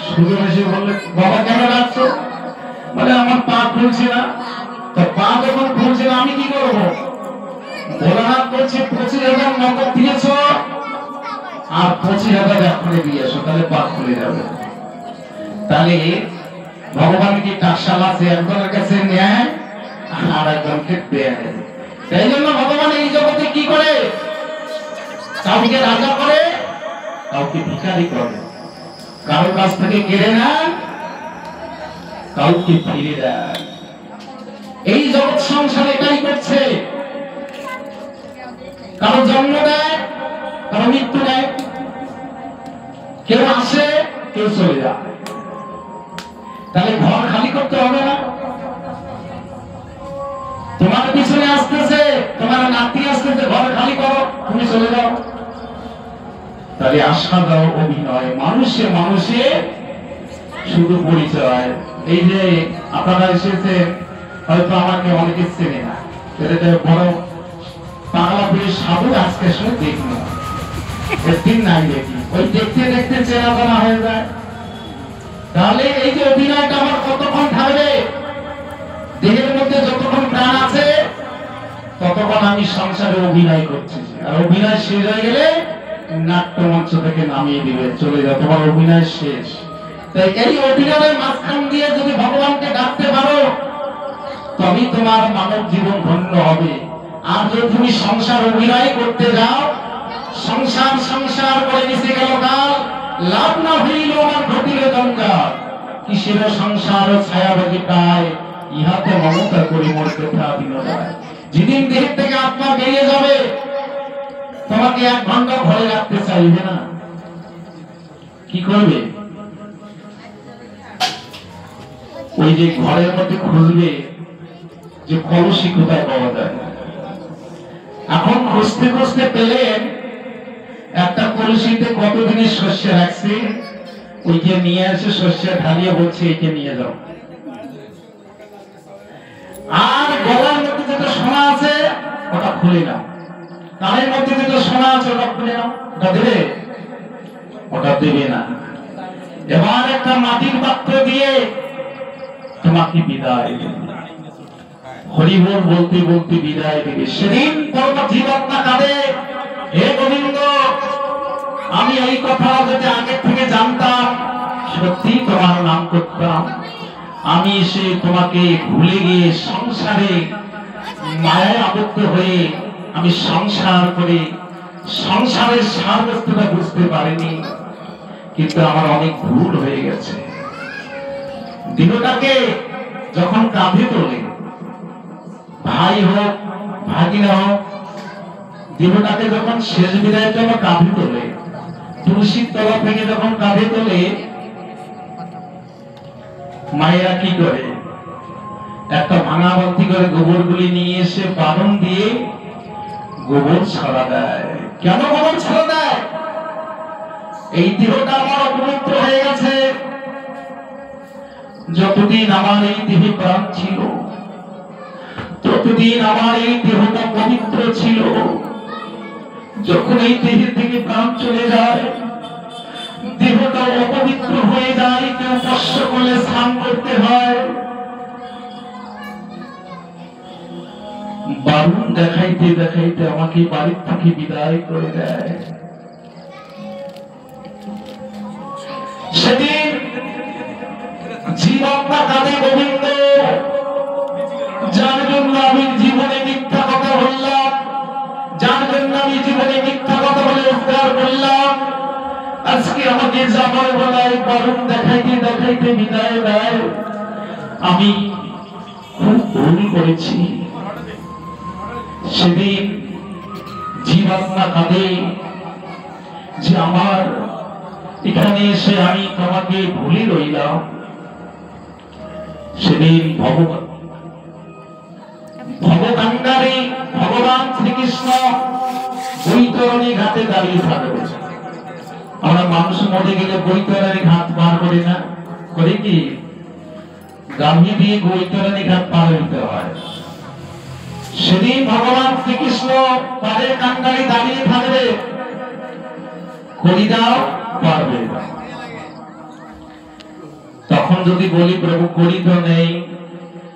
সুজন এসে বললে, বাবা কেন ডাকছো? বলে আমার পা খুলছে না। তো পা যখন খুলছে না আমি কি করবো? ভোলানাথ বলছে 25,000 নগদ দিয়েছ, আর 25,000 এখনই দিয়ে এসো, তাহলে পা খুলে যাবে। তাহলে ভগবান কি টাকশাল আছে, একজনের কাছে নেয় আর একজনকে দেয়। সেই জন্য ভগবান এই জগতে কি করে, কাউকে রাজা করে, কাউকে ভিখারি করে, কারোর কাছ থেকে কেড়ে নেন, কাউকে ফিরে দেন। এই জগৎ সংসার এটাই করছে, কারো জন্ম দেয়, কারো মৃত্যু দেয়, কেউ আসে, কেউ চলে যায়। তাহলে ঘর খালি করতে হবে না? তোমার পিছনে আসতেছে, তোমার নাতি আসতেছে, ঘর খালি করো, তুমি চলে যাও। তাহলে আশা দাও অভিনয়, মানুষে মানুষে শুধু পরিচয়। এই যে আপনারা এসেছেন, হয়তো আমাকে অনেকে চেনে না, এটা বড় পাগলা পুলিশ সাধু আজকে শুনে দেখবো, একদিন নাই দেখি, ওই দেখতে দেখতে চেনা জানা হয়ে যায়। তাহলে এই যে অভিনয়টা আমার কতক্ষণ থাকবে? দেহের মধ্যে যতক্ষণ প্রাণ আছে ততক্ষণ আমি সংসারে অভিনয় করছি, আর অভিনয় শেষ হয়ে গেলে নাট্যমঞ্চ থেকে নামিয়ে দিবে, চলে যাও, তোমার অভিনয় শেষ। তাই এই অভিনয়ের মাঝখান দিয়ে যদি ভগবানকে ডাকতে পারো, তবেই তোমার মানব জীবন ধন্য হবে। আর যদি তুমি সংসার অভিনয় করতে যাও, সংসার সংসার করে মিশে গেল কাল, লাভ না হইল আমার ঘটিল জঞ্জাল, কিসের সংসার ছায়াবাজি প্রায়, ইহাতে মমতা করি মোর কথা বিনোদায়। যেদিন দেহ থেকে আত্মা বেরিয়ে যাবে, তোমাকে 1 ঘন্টা ঘরে রাখতে চাইবে না, কি করবে? ওই যে ঘরের মধ্যে খুঁজবে যে কলসি কোথায় পাওয়া যায়। এখন খুঁজতে খুঁজতে পেলেন একটা কলসিতে কতদিনের শস্য রাখছে, ওইকে নিয়ে এসে শস্য ঢালিয়ে বলছে এইকে নিয়ে যাও। আর গলার মধ্যে যেটা সোনা আছে ওটা খুলে নাও, কানের মধ্যে যেটা সোনা আছে ওটা খুলে নাও, ওটা দেবে? ওটা দেবে না। এবার একটা মাটির পাত্র দিয়ে তোমাকে বিদায় দেবে, হরিবল বলতে বলতে বিদায় দেবে। সেদিন পরম জীবাত্মা কাঁদে, হে গোবিন্দ, আমি এই কথা যদি আগে থেকে জানতাম, সত্যি তোমার নাম করতাম। আমি এসে তোমাকে ভুলে গিয়ে সংসারে মায়ায় আবদ্ধ হয়ে আমি সংসার করে সংসারের সার বস্তুটা বুঝতে পারিনি, কিন্তু আমার অনেক ভুল হয়ে গেছে। দেহটাকে যখন কাঁধে তোলে, ভাই হোক ভাগিনা হোক, দেহটাকে যখন শেষ বিদায়ের জন্য কাঁধে তোলে, তুলসীর তলা থেকে যখন কাঁধে তোলে, মায়েরা কি করে, একটা ভাঙা বালতি করে গোবর গুলি নিয়ে এসে বারণ দিয়ে গোবর ছাড়া দেয়। কেন গোবর ছাড়া দেয়? এই দেহটা আমার অপবিত্র হয়ে গেছে। যতদিন আমার এই দেহে প্রাণ ছিল, ততদিন আমার এই দেহটা পবিত্র ছিল। যখন এই দেহের থেকে প্রাণ চলে যায়, দেহটা অপবিত্র হয়ে যায়। কেউ স্পর্শ করলে স্নান করতে হয়। বারণ দেখাইতে দেখাইতে আমাকে বাড়ির থেকে বিদায় করে দেয়। সেদিন জীবাত্মা কাঁদে, গোবিন্দ, যার জন্য আমি জীবনে মিথ্যা কথা বললাম, যার জন্য আমি জীবনে মিথ্যা কথা বলে উদ্ধার করলাম, আজকে আমাকে যাবার বেলায় বারণ দেখাইতে দেখাইতে বিদায় দেয়। আমি খুব ভুল করেছি। সেদিন জীবাত্মা কাঁদে যে আমার এখানে এসে আমি তোমাকে ভুলে রইলাম। সেদিন ভগবান্ডারে ভগবান শ্রীকৃষ্ণ বৈতরণী ঘাটে দাঁড়িয়ে থাকবে। আমরা মানুষ মরে গেলে বৈতরণী ঘাট পার করি না, করি কি? গামী দিয়ে বৈতরণী ঘাট পার হইতে হয়। সেদিন ভগবান শ্রীকৃষ্ণ পারে কান্ডারে দাঁড়িয়ে থাকবে, করি দাও, পারবে না। তখন যদি বলি প্রভু করি তো নেই,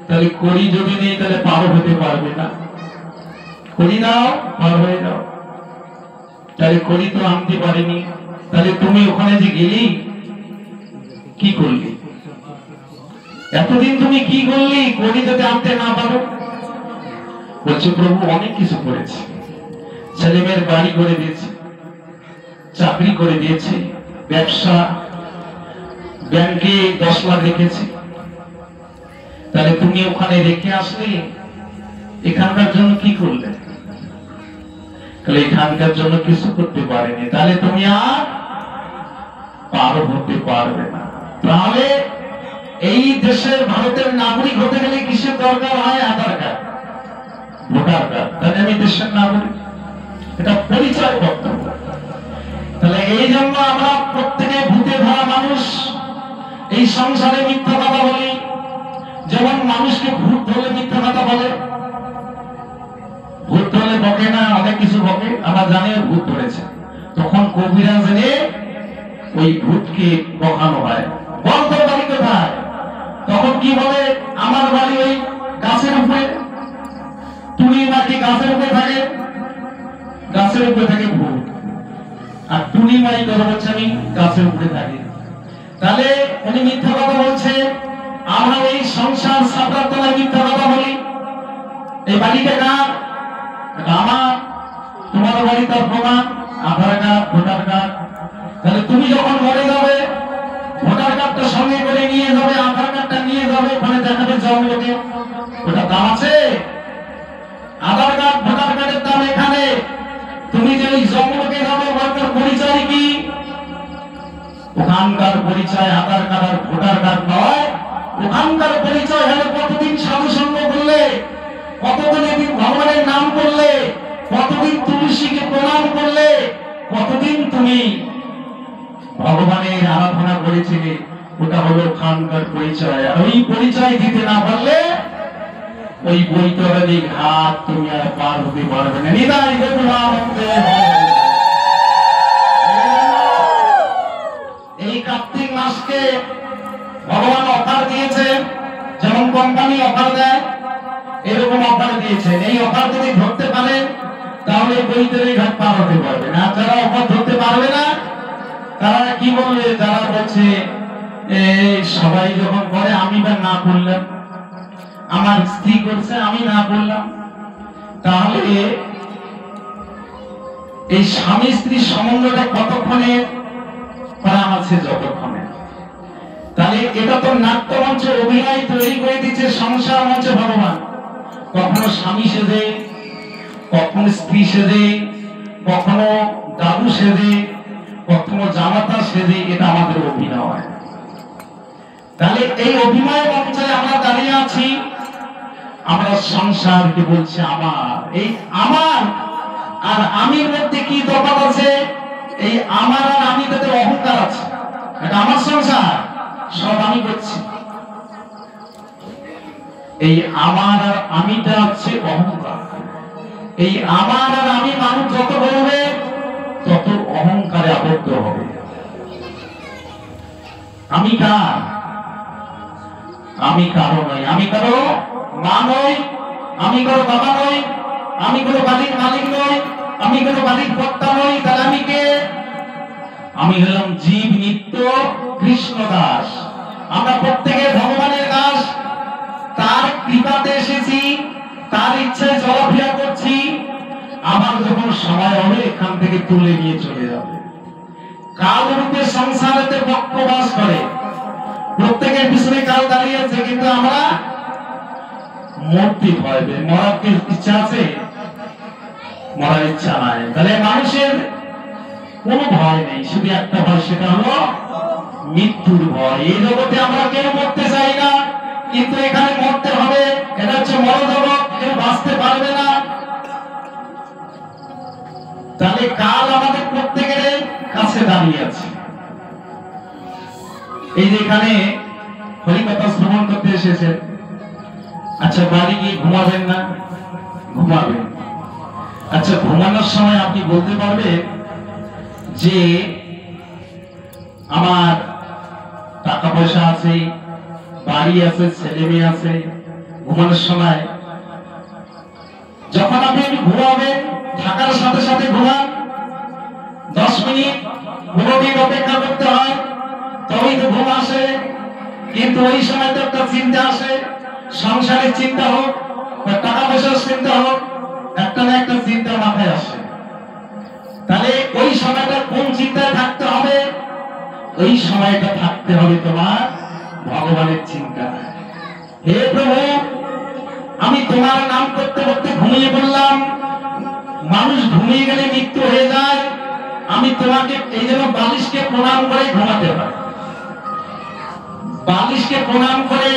তাহলে করি যদি নেই তাহলে পার হতে পারবে না। করি দাও, পার হয়ে যাও। তাহলে করি তো আনতে পারিনি, তাহলে তুমি ওখানে যে গেলি কি করলি? এতদিন তুমি কি করলি করি যদি আনতে না পারো? বলছে প্রভু অনেক কিছু করেছি, ছেলে মেয়ের বাড়ি করে দিয়েছি, চাকরি করে দিয়েছি, ব্যবসা, ব্যাংকে 10 লাখ রেখেছি। তাহলে তুমি ওখানে রেখে আসলে এখানকার জন্য কি করলে? তাহলে এখানকার জন্য কিছু করতে পারেনি, তাহলে তুমি আর পার হতে পারবে না। তাহলে এই দেশের ভারতের নাগরিক হতে গেলে কিসের দরকার হয়? আধার কার্ড, ভোটার কার্ড। তাহলে আমি দেশের নাগরিক, এটা পরিচয় পত্র। তাহলে এই জন্য আমরা প্রত্যেকে ভূতে ধরা মানুষ এই সংসারে মিথ্যা কথা বলি। যেমন মানুষকে ভূত ধরলে মিথ্যা কথা বলে, ভূত ধরলে বকে না, অনেক কিছু বকে। আমরা জানি ভূত ধরেছে, তখন কবিরাজ এনে ওই ভূতকে বকানো হয়। বল তোর বাড়ি কোথায়? তখন কি বলে, আমার বাড়ি ওই গাছের উপরে। টুনি মাটি গাছের উপরে থাকে, গাছের উপরে থাকে ভূত। আর টুনি মাই কথা বলছে আমি গাছের উপরে থাকি। তাহলে উনি মিথ্যা কথা বলছে। আমরা এই সংসার সাপড়ার তলায় মিথ্যা কথা বলি। এই বাড়িটা কার? আমার। তোমার বাড়ি তার প্রমাণ আধার কার্ড, ভোটার কার্ড। তাহলে তুমি যখন মরে যাবে, ভোটার কার্ডটা সঙ্গে করে নিয়ে যাবে, আধার কার্ডটা নিয়ে যাবে, ওখানে দেখাবে জন্মকে। ওটা দাম আছে? আধার কার্ড ভোটার কার্ডের দাম এখানে। তুমি যে ওই জন্মকে যাবে, ওখানকার পরিচয় কি? ওখানকার পরিচয় আধার কার্ড আর ভোটার কার্ড নয়। ওখানকার পরিচয় হলো কতদিন সাধু সঙ্গ করলে, কতদিন ভগবানের নাম করলে, কতদিন তুলসীকে প্রণাম করলে, কতদিন তুমি ভগবানের আরাধনা করেছিলে। ওটা হলো ওখানকার পরিচয়। আর ওই পরিচয় দিতে না পারলে ওই বৈতরণী ঘাট তুমি আর পার হতে পারবে না। নিতাই এই কার্তিক মাসকে ভগবান অফার দিয়েছেন, যেমন কোম্পানি অফার দেয় এরকম অফার দিয়েছেন। এই অফার যদি ধরতে পারেন তাহলে বৈতরণী ঘাট পার হতে পারবে না। যারা অফার ধরতে পারবে না তারা কি বলবে? যারা বলছে সবাই যখন করে আমি বা না করলাম, আমার স্ত্রী করছে আমি না করলাম, তাহলে এই স্বামী স্ত্রীর সম্বন্ধটা কতক্ষণে প্রাণ আছে যতক্ষণে। তাহলে এটা তো নাট্যমঞ্চ অভিনয় তৈরি করে দিচ্ছে সংসার মঞ্চে ভগবান। কখনো স্বামী সেজে, কখনো স্ত্রী সেজে, কখনো দাদু সেজে, কখনো জামাতা সেজে, এটা আমাদের অভিনয়। তাহলে এই অভিনয় মঞ্চে আমরা দাঁড়িয়ে আছি, আমরা সংসারকে বলছি আমার। এই আমার আর আমির মধ্যে কি তফাৎ আছে? এই আমার আর আমি তাতে অহংকার আছে। এটা আমার সংসার, সব আমি করছি। এই আমার আর আমিটা হচ্ছে অহংকার। এই আমার আর আমি মানুষ যত বলবে তত অহংকারে আবদ্ধ হবে। আমি কার? আমি কারো নই, আমি কারো মা নই, আমি কারো বাবা নই, আমি কোনো বাড়ির মালিক নই, আমি কোনো বাড়ির কর্তা নই। তাহলে আমি কে? আমি হলাম জীব নিত্য কৃষ্ণ দাস। আমরা প্রত্যেকে ভগবানের দাস, তার কৃপাতে এসেছি, তার ইচ্ছায় চলাফেরা করছি। আবার যখন সময় হবে এখান থেকে তুলে নিয়ে চলে যাবে। কাল রূপে সংসারেতে বক্রবাস করে, প্রত্যেকের পিছনে কাল দাঁড়িয়ে আছে, কিন্তু আমরা মরতে ভয় পেয়ে। মরার কি ইচ্ছা আছে? মরার ইচ্ছা নাই। তাহলে মানুষের কোনো ভয় নেই, শুধু একটা ভয়, সেটা হলো মৃত্যুর ভয়। এই জগতে আমরা কেউ মরতে চাই না, কিন্তু এখানে মরতে হবে। এটা হচ্ছে মরজগৎ, কেউ বাঁচতে পারবে না। তাহলে কাল আমাদের প্রত্যেকের কাছে দাঁড়িয়ে আছে। এই যে এখানে হরিকথা শ্রবণ করতে এসেছেন, আচ্ছা বাড়ি গিয়ে ঘুমাবেন না? ঘুমাবেন। আচ্ছা ঘুমানোর সময় আপনি বলতে পারবেন যে আমার টাকা পয়সা আছে, বাড়ি আছে, ছেলে মেয়ে আছে। ঘুমানোর সময় যখন আপনি ঘুমাবেন, থাকার সাথে সাথে ঘুমান। 10 মিনিট 15 মিনিট অপেক্ষা করতে হয়, তবেই তো ঘুম আসে। কিন্তু ওই সময় তো একটা চিন্তা আসে, সংসারের চিন্তা হোক বা টাকা পয়সার চিন্তা হোক, একটা না একটা চিন্তা মাথায় আসে। তাহলে ওই সময়টা কোন চিন্তায় থাকতে হবে? ওই সময়টা থাকতে হবে তোমার ভগবানের চিন্তা। হে প্রভু, আমি তোমার নাম করতে করতে ঘুমিয়ে পড়লাম। মানুষ ঘুমিয়ে গেলে মৃত্যু হয়ে যায়। আমি তোমাকে এই জন্য বালিশকে প্রণাম করে ঘুমাতে হয়। বালিশকে প্রণাম করে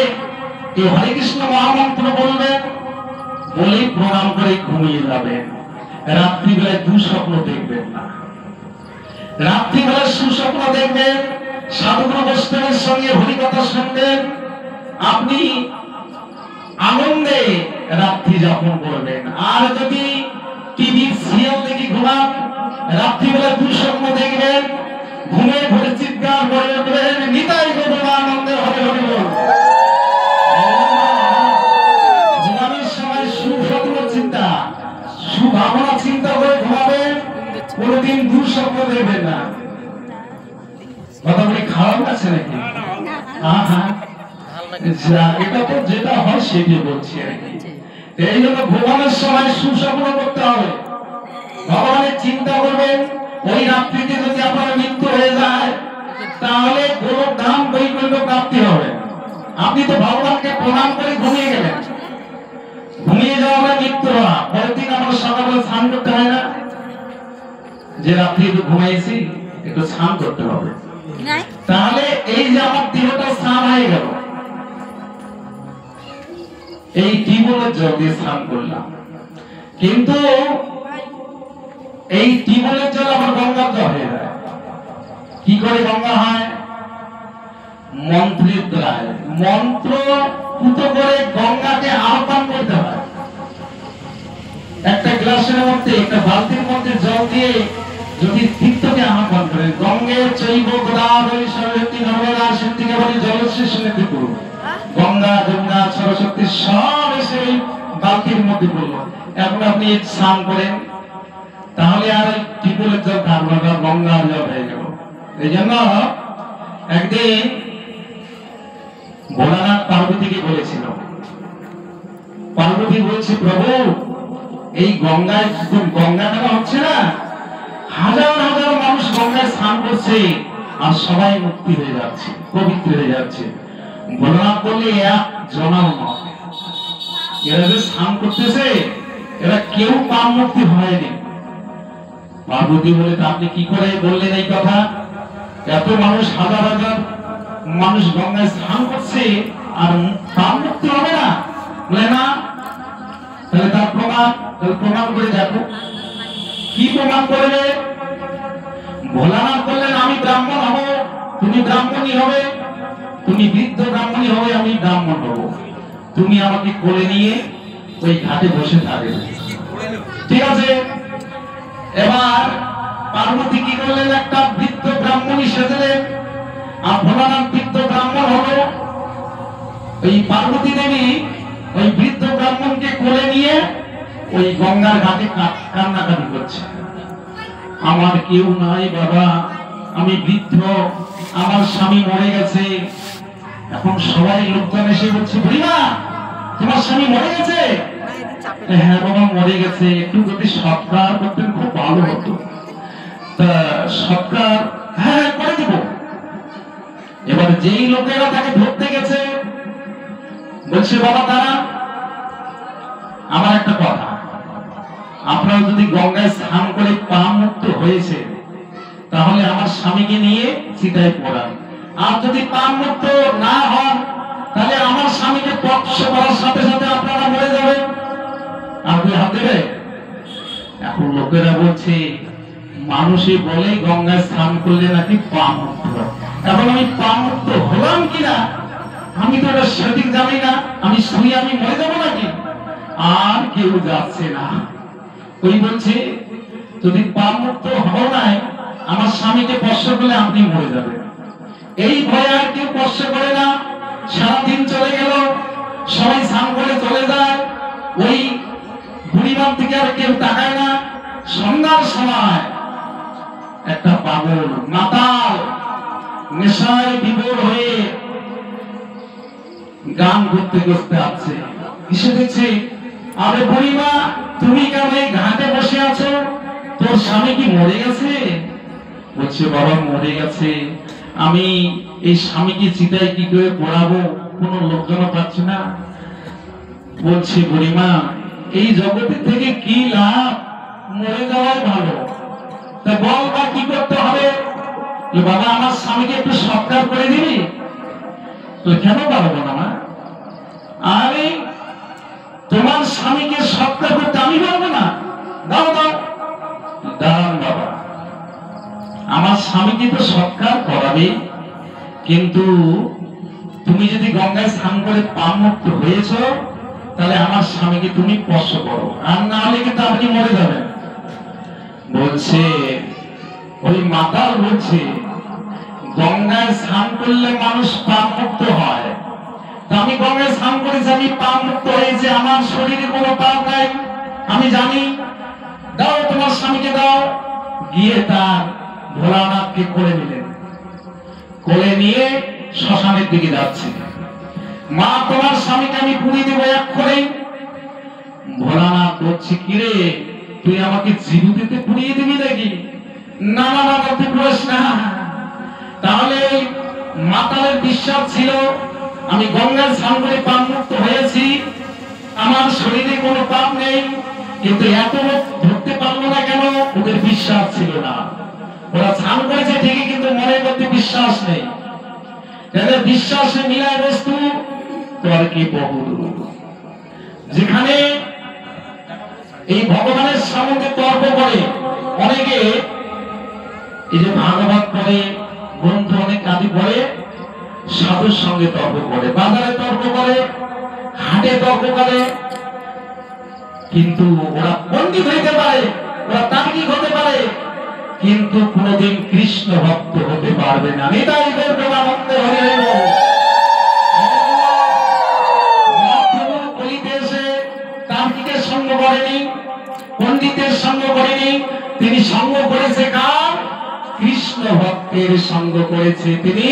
এই হরে কৃষ্ণ মহামন্ত্র বলবেন, বলেই প্রণাম করে ঘুমিয়ে যাবেন। রাত্রিবেলায় দুঃস্বপ্ন দেখবেন না। রাত্রিবেলায় সুস্বপ্ন দেখবেন, সাধুগুরু বৈষ্ণবের সঙ্গে হরিকথা শুনবেন। আপনি আনন্দে রাত্রি যাপন করবেন। আর যদি টিভির সিরিয়াল দেখে ঘুমান, রাত্রিবেলায় দুঃস্বপ্ন দেখবেন, ঘুমের ঘরে চিৎকার করে উঠবেন, নিতাই গৌর আনন্দে হরে হরি বল। ঘুমানোর সময় সুস্বপ্ন চিন্তা, সুভাবনা চিন্তা করে ঘুমাবেন, কোনদিন দুঃস্বপ্ন দেখবেন না। কথা বলি খারাপ আছে নাকি? এটা তো যেটা হয় সেটি বলছি আর কি। এই জন্য ঘুমানোর সময় সুস্বপ্ন করতে হবে, ভগবানের চিন্তা করবেন। ওই রাত্রিতে যদি আপনার মৃত্যু হয়ে যায়, তাহলে গোলক ধাম বৈকুণ্ঠ প্রাপ্তি হবে। আপনি তো ভগবানকে প্রণাম করে ঘুমিয়ে গেলেন, ঘুমিয়ে যাওয়া মানে মৃত্যু হওয়া। পরের দিন আমরা সকালে স্নান করতে হয় না? যে রাত্রি একটু ঘুমাইছি, একটু স্নান করতে হবে। তাহলে এই যে আমার দেহটা স্নান হয়ে গেল, এই টিউবওয়েলের জল দিয়ে স্নান করলাম, কিন্তু এই টিউবওয়েলের জল আবার গঙ্গার জল হয়ে যায়। কি করে গঙ্গা হয়? মন্ত্রের দ্বারা। মন্ত্র পুত করে গঙ্গাকে আহ্বান করতে হয়। একটা গ্লাসের মধ্যে, একটা বালতির মধ্যে জল দিয়ে যদি তীর্থকে আহ্বান করেন, গঙ্গে চৈব গোদাবরী সরস্বতী নর্মদা সিন্ধু কাবেরী জলস্রোতে কুরু, গঙ্গা যমুনা সরস্বতী সব এসে বালতির মধ্যে পড়ল। এখন আপনি স্নান করেন, তাহলে আর টিউবওয়েলের জল থাকলো না, গঙ্গার জল হয়ে গেল। এই জন্য একদিন ভোলানাথ পার্বতীকে বলেছিল, পার্বতী বলছে, প্রভু এই গঙ্গায় গঙ্গা দেওয়া হচ্ছে না, হাজার হাজার মানুষ গঙ্গায় স্নান করছে আর সবাই মুক্তি হয়ে যাচ্ছে, পবিত্র হয়ে যাচ্ছে। ভোলানাথ বললে এক জনাও নয়, এরা যে স্নান করতেছে এরা কেউ পাপ মুক্তি হয়নি। পার্বতী বলে, তা আপনি কি করে বললেন এই কথা? এত মানুষ, হাজার হাজার মানুষ গঙ্গায় স্নান করছে আর পাপ মুক্তি হবে না? বলে না। তাহলে তার প্রমাণ, তাহলে প্রমাণ করে দেখো। কি প্রমাণ করবে? ভোলানাথ বললেন, আমি ব্রাহ্মণ হব, তুমি ব্রাহ্মণী হবে, তুমি বৃদ্ধ ব্রাহ্মণী হবে, আমি ব্রাহ্মণ হব। তুমি আমাকে কোলে নিয়ে ওই ঘাটে বসে থাকবে, ঠিক আছে? এবার পার্বতী কি করলেন? একটা বৃদ্ধ ব্রাহ্মণী সেজলেন, আর ভোলানাথ বৃদ্ধ ব্রাহ্মণ হলো। ওই পার্বতী দেবী ওই বৃদ্ধ ব্রাহ্মণকে কোলে নিয়ে ওই গঙ্গার ঘাটে কান্নাকাটি করছে। আমার কেউ নাই বাবা, আমি বৃদ্ধ, আমার স্বামী মরে গেছে। এখন সবাই লোকজন এসে বলছে, বুড়িমা তোমার স্বামী মরে গেছে? হ্যাঁ বাবা মরে গেছে, একটু যদি সৎকার করতেন খুব ভালো হতো। তা সৎকার? হ্যাঁ করে দেব। এবার যেই লোকেরা তাকে ধরতে গেছে বলছে, বাবা দাঁড়া, আমার একটা কথা, আপনারা যদি গঙ্গায় স্নান করে পা মুক্ত হয়েছে তাহলে আমার স্বামীকে নিয়ে চিতায় পড়ান, আর যদি পা মুক্ত না হন তাহলে আমার স্বামীকে স্পর্শ করার সাথে সাথে আপনারা মরে যাবেন। আপনি হাত দেবে? এখন লোকেরা বলছে, মানুষই বলে গঙ্গায় স্নান করলে নাকি পা মুক্ত হয়। এখন আমি পা মুক্ত হলাম কিনা আমি তো এটা সঠিক জানি না, আমি শুনি আমি মরে যাবো নাকি? আর কেউ যাচ্ছে না। ওই বলছে, যদি পা মুক্ত হও নাই, আমার স্বামীকে স্পর্শ করলে আপনি মরে যাবেন। এই ভয়ে আর কেউ স্পর্শ করে না। সারাদিন চলে গেল, সবাই স্নান করে চলে যায়, ওই বুড়িমার দিকে আর কেউ তাকায় না। সন্ধ্যার সময় একটা পাগল মাতাল নেশায় বিভোর হয়ে গান করতে করতে আসছে, এসে দেখছে, আরে বুড়িমা তুমি কেন এই ঘাটে বসে আছো? তোর স্বামী কি মরে গেছে? বলছে, বাবা মরে গেছে, আমি এই স্বামীকে চিতায় কি করে পড়াবো, কোনো লোকজন পাচ্ছি না। বলছে, বুড়িমা এই জগতের থেকে কি লাভ, মরে যাওয়াই ভালো। তা বল বা কি করতে হবে? বাবা আমার স্বামীকে একটু সৎকার করে দিবি? তো কেন পারবো না মা? আরে তোমার স্বামীকে সৎকার করতে আমি পারবো না? দাও দাও। দাঁড়ান বাবা, আমার স্বামীকে তো সৎকার করাবে, কিন্তু তুমি যদি গঙ্গায় স্নান করে পাপ মুক্ত হয়েছ তাহলে আমার স্বামীকে তুমি স্পর্শ করো, আর না হলে কিন্তু আপনি মরে যাবেন। বলছে, ওই মাতাল বলছে, গঙ্গায় স্নান করলে মানুষ পাপ মুক্ত হয়। আমি গঙ্গায় স্নান করেছি, আমি পাপ মুক্ত হয়েছে, আমার শরীরে কোনো পাপ নাই, আমি জানি। দাও তোমার স্বামীকে দাও। গিয়ে তার ভোলানাথকে কোলে নিলেন, কোলে নিয়ে শ্মশানের দিকে যাচ্ছে। মা তোমার স্বামীকে আমি পুড়িয়ে দেবো এক্ষুনি। ভোলানাথ বলছে, কিরে তুই আমাকে জীবিততে পুড়িয়ে দিবি নাকি? না না না, তুই বলিস না। তাহলে মাতালের বিশ্বাস ছিল আমি গঙ্গায় স্নান করে পাপ মুক্ত হয়েছি, আমার শরীরে কোনো পাপ নেই, কিন্তু এত লোক ধরতে পারলো না কেন? ওদের বিশ্বাস ছিল না। ওরা স্নান করেছে ঠিকই, কিন্তু মনের মধ্যে বিশ্বাস নেই। যাদের বিশ্বাসে মিলায় বস্তু তর্কে বহুদূর। যেখানে এই ভগবানের সম্বন্ধে তর্ক করে অনেকে, এই যে ভাগবত পড়ে, গ্রন্থ অনেক আদি পড়ে, সাধুর সঙ্গে তর্ক করে, বাজারে তর্ক করে, হাটে তর্ক করে, কিন্তু ওরা পণ্ডিত হইতে পারে, ওরা তার্কিক হতে পারে, কিন্তু কোনদিন কৃষ্ণ ভক্ত হতে পারবে না। নিতাই গৌর প্রেমানন্দে হরি হরি বল। মহাপ্রভু কলিতে এসে তার্কিকের সঙ্গ করেনি, পণ্ডিতের সঙ্গ করেনি, তিনি সঙ্গ করেছে কার? কৃষ্ণ ভক্তের সঙ্গ করেছে। তিনি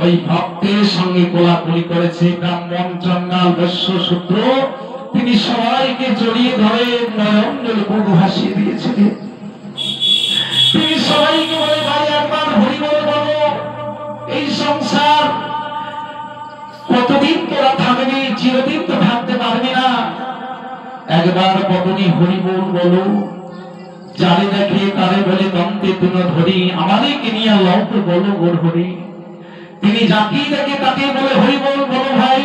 ওই ভক্তের সঙ্গে কোলাকুলি করেছে। ব্রাহ্মণ, চন্ডাল, বৈশ্য, শূদ্র, তিনি সবাইকে জড়িয়ে ধরে নয়ন জলে বুক ভাসিয়ে দিয়েছিলেন। সংসার কতদিন তোরা থাকবি? চিরদিন তো থাকতে পারবি না। একবার পত্নী হরি বল বলো, যারে দেখে তারে বলে দন্তে তুন ধরি, আমাদেরকে নিয়ে লম্ব বলো গোর হরি। তিনি যাকেই দেখে তাকে বলে হরি বল বলো ভাই।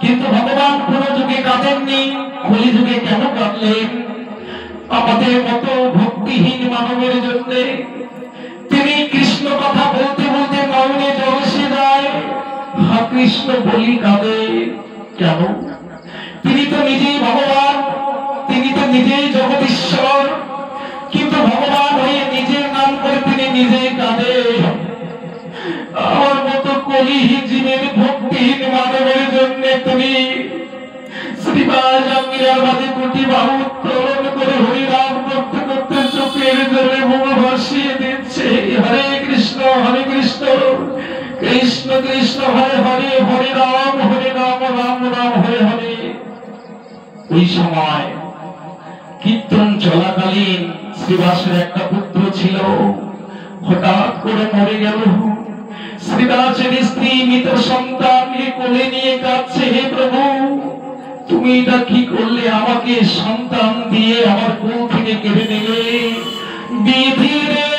কিন্তু ভগবান কোন যুগে কাঁদেননি, কলি যুগে কেন কাঁদলেন? আমাদের মতো ভক্তিহীন মানবের জন্য। তিনি কৃষ্ণ কথা বলতে বলতে মৌনে জলসে যায়, হা কৃষ্ণ বলি কাঁদে কেন? তিনি তো নিজেই ভগবান, তিনি তো নিজেই জগদীশ্বর, কিন্তু ভগবান হয়ে নিজের নাম করে তিনি নিজেই কাঁদে। আমার মতো কলিহীন জীবের ভক্তিহীন মানবের জন্য তুমি শ্রীবাস আঙ্গিরার মাঝে কোটি বাহু উত্তোলন করে হরিনাম করতে করতে চোখের জলে মুখ ভাসিয়ে দিচ্ছে। হরে কৃষ্ণ কৃষ্ণ কৃষ্ণ হরে হরে, হরে রাম রাম রাম হরে হরে। ওই সময় কীর্তন চলাকালীন শ্রীবাসের একটা পুত্র ছিল, হঠাৎ করে মরে গেল। শ্রীদাসের স্ত্রী মৃত সন্তানকে কোলে নিয়ে কাঁদছে, হে প্রভু তুমি এটা কি করলে? আমাকে সন্তান দিয়ে আমার কোল থেকে কেড়ে নিলে। বিধি রে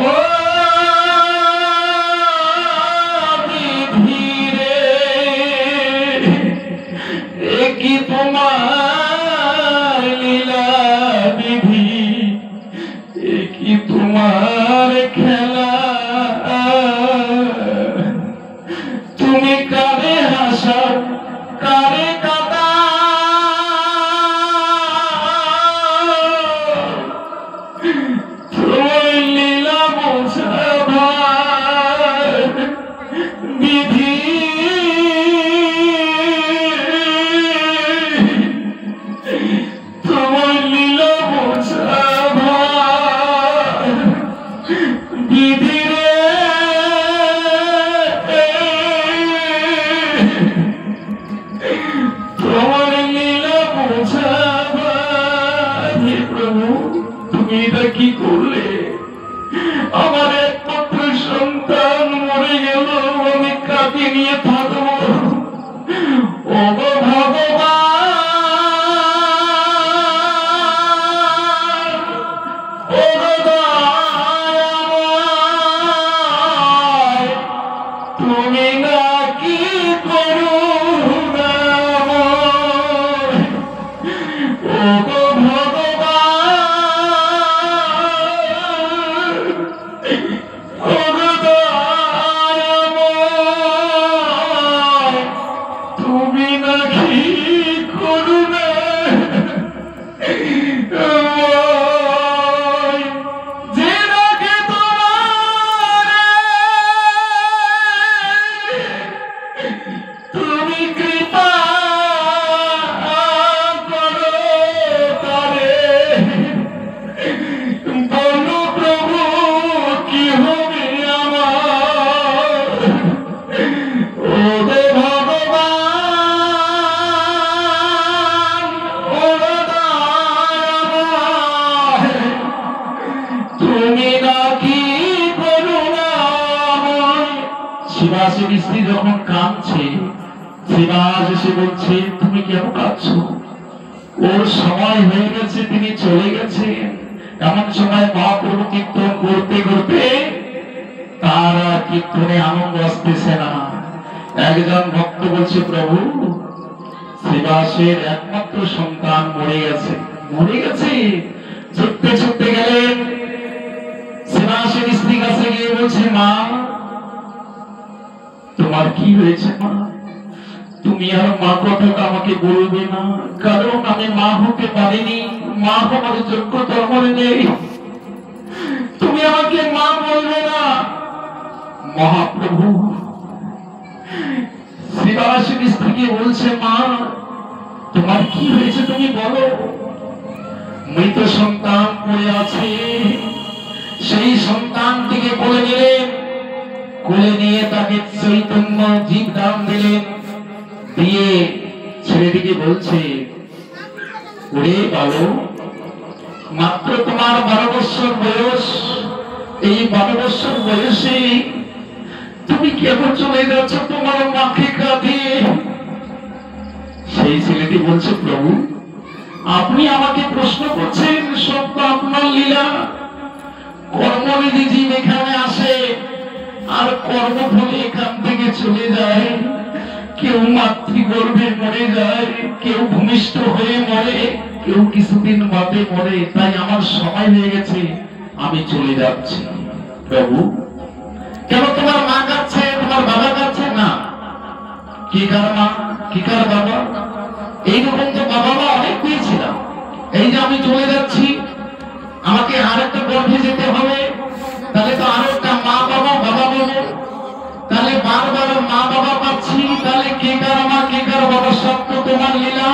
ও বিধি রে, এ কি তোমার লীলা বিধি, এ কি তোমার খেলা? তুমি কারে হাসা কারে কাঁদা, তোমার লীলা বোঝা ভার বিধি। তোমার লীলা বোঝা ভার বিধি রে। তোমার লীলা বোঝা ভার। হে প্রভু তুমি এটা কি করলে? আমার একমাত্র সন্তান মরে গেল, আমি কাকে নিয়ে থাকবো? ও গো ভগবান, ও গো দয়াময়, তুমি না কি করুণাময়। ও গো ভগবান, ও গো দয়াময়, তুমি না কি করুণাময়। যে ডাকে তোমারে তুমি কৃপা করো তারে, বলো প্রভু কি হবে আমার? ও গো ভগবান, ও গো দয়াময়, তুমি নাকি করুণাময়। শ্রীবাসের স্ত্রী যখন কাঁদছে, শ্রীবাস এসে বলছে তুমি কেন কাঁদছো? ওর সময় হয়ে গেছে, তিনি চলে গেছে। এমন সময় মহাপ্রভু কীর্তন করতে করতে তার কীর্তনে আনন্দ আসতেছে না। একজন ভক্ত বলছে প্রভু শ্রীবাসের একমাত্র সন্তান মরে গেছে। ছুটতে ছুটতে গেলেন, শ্রীবাসের স্ত্রী কাছে গিয়ে বলছে মা তোমার কি হয়েছে মা? তুমি আর মা কথাটা আমাকে বলবে না, কারণ আমি মা হতে পারিনি, মা হওয়ার যোগ্যতা আমার নেই। তুমি আমাকে মা বলবে না। মহাপ্রভু শ্রীবাসের স্ত্রীকে বলছে মা তোমার কি হয়েছে তুমি বলো। মৃত সন্তান পড়ে আছে, সেই সন্তানটিকে কোলে নিলেন, কোলে নিয়ে তাকে চৈতন্য জীব দান দিলেন, দিয়ে ছেলেটিকে বলছে ওরে বালো মাত্র তোমার 12 বছর বয়স। এই 12 বছর বয়সে তুমি কেমন চলে যাচ্ছ তোমার মাকে কাঁদিয়ে। সেই ছেলেটি বলছে, প্রভু আপনি আমাকে প্রশ্ন করছেন, সব তো আপনার লীলা। কর্মবিধি জীব এখানে আসে আর কর্মফলে এখান থেকে চলে যায়। কেউ মাতৃগর্ভে মরে যায়, কেউ ভূমিষ্ঠ হয়ে মরে, কেউ কিছুদিন বাদে মরে। তাই আমার সময় হয়ে গেছে, আমি চলে যাচ্ছি। প্রভু কেন তোমার মা কাঁদছে, তোমার বাবা কাঁদছে না? কি কার মা, কি কার বাবা? এইরকম তো বাবা মা অনেক পেয়েছিলাম। এই যে আমি চলে যাচ্ছি, আমাকে আর একটা গর্ভে যেতে হবে, তাহলে তো আরো একটা মা বাবা বাবা বলবো, তাহলে বারবার মা বাবা পাচ্ছি, তাহলে কে কার মা কে কার বাবা, সব তো তোমার লীলা।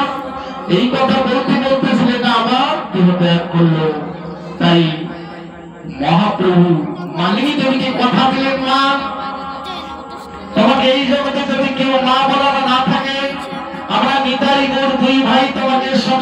এই কথা বলতে বলতে ছেলেটা আবার দেহ ত্যাগ করলো। তাই মহাপ্রভু মালিনী দেবীকে কথা দিলেন, মা তোমাকে এই জগতে যদি কেউ মা বলার না থাকে, আমরা নিতাই গৌর দুই ভাই তোমাকে সব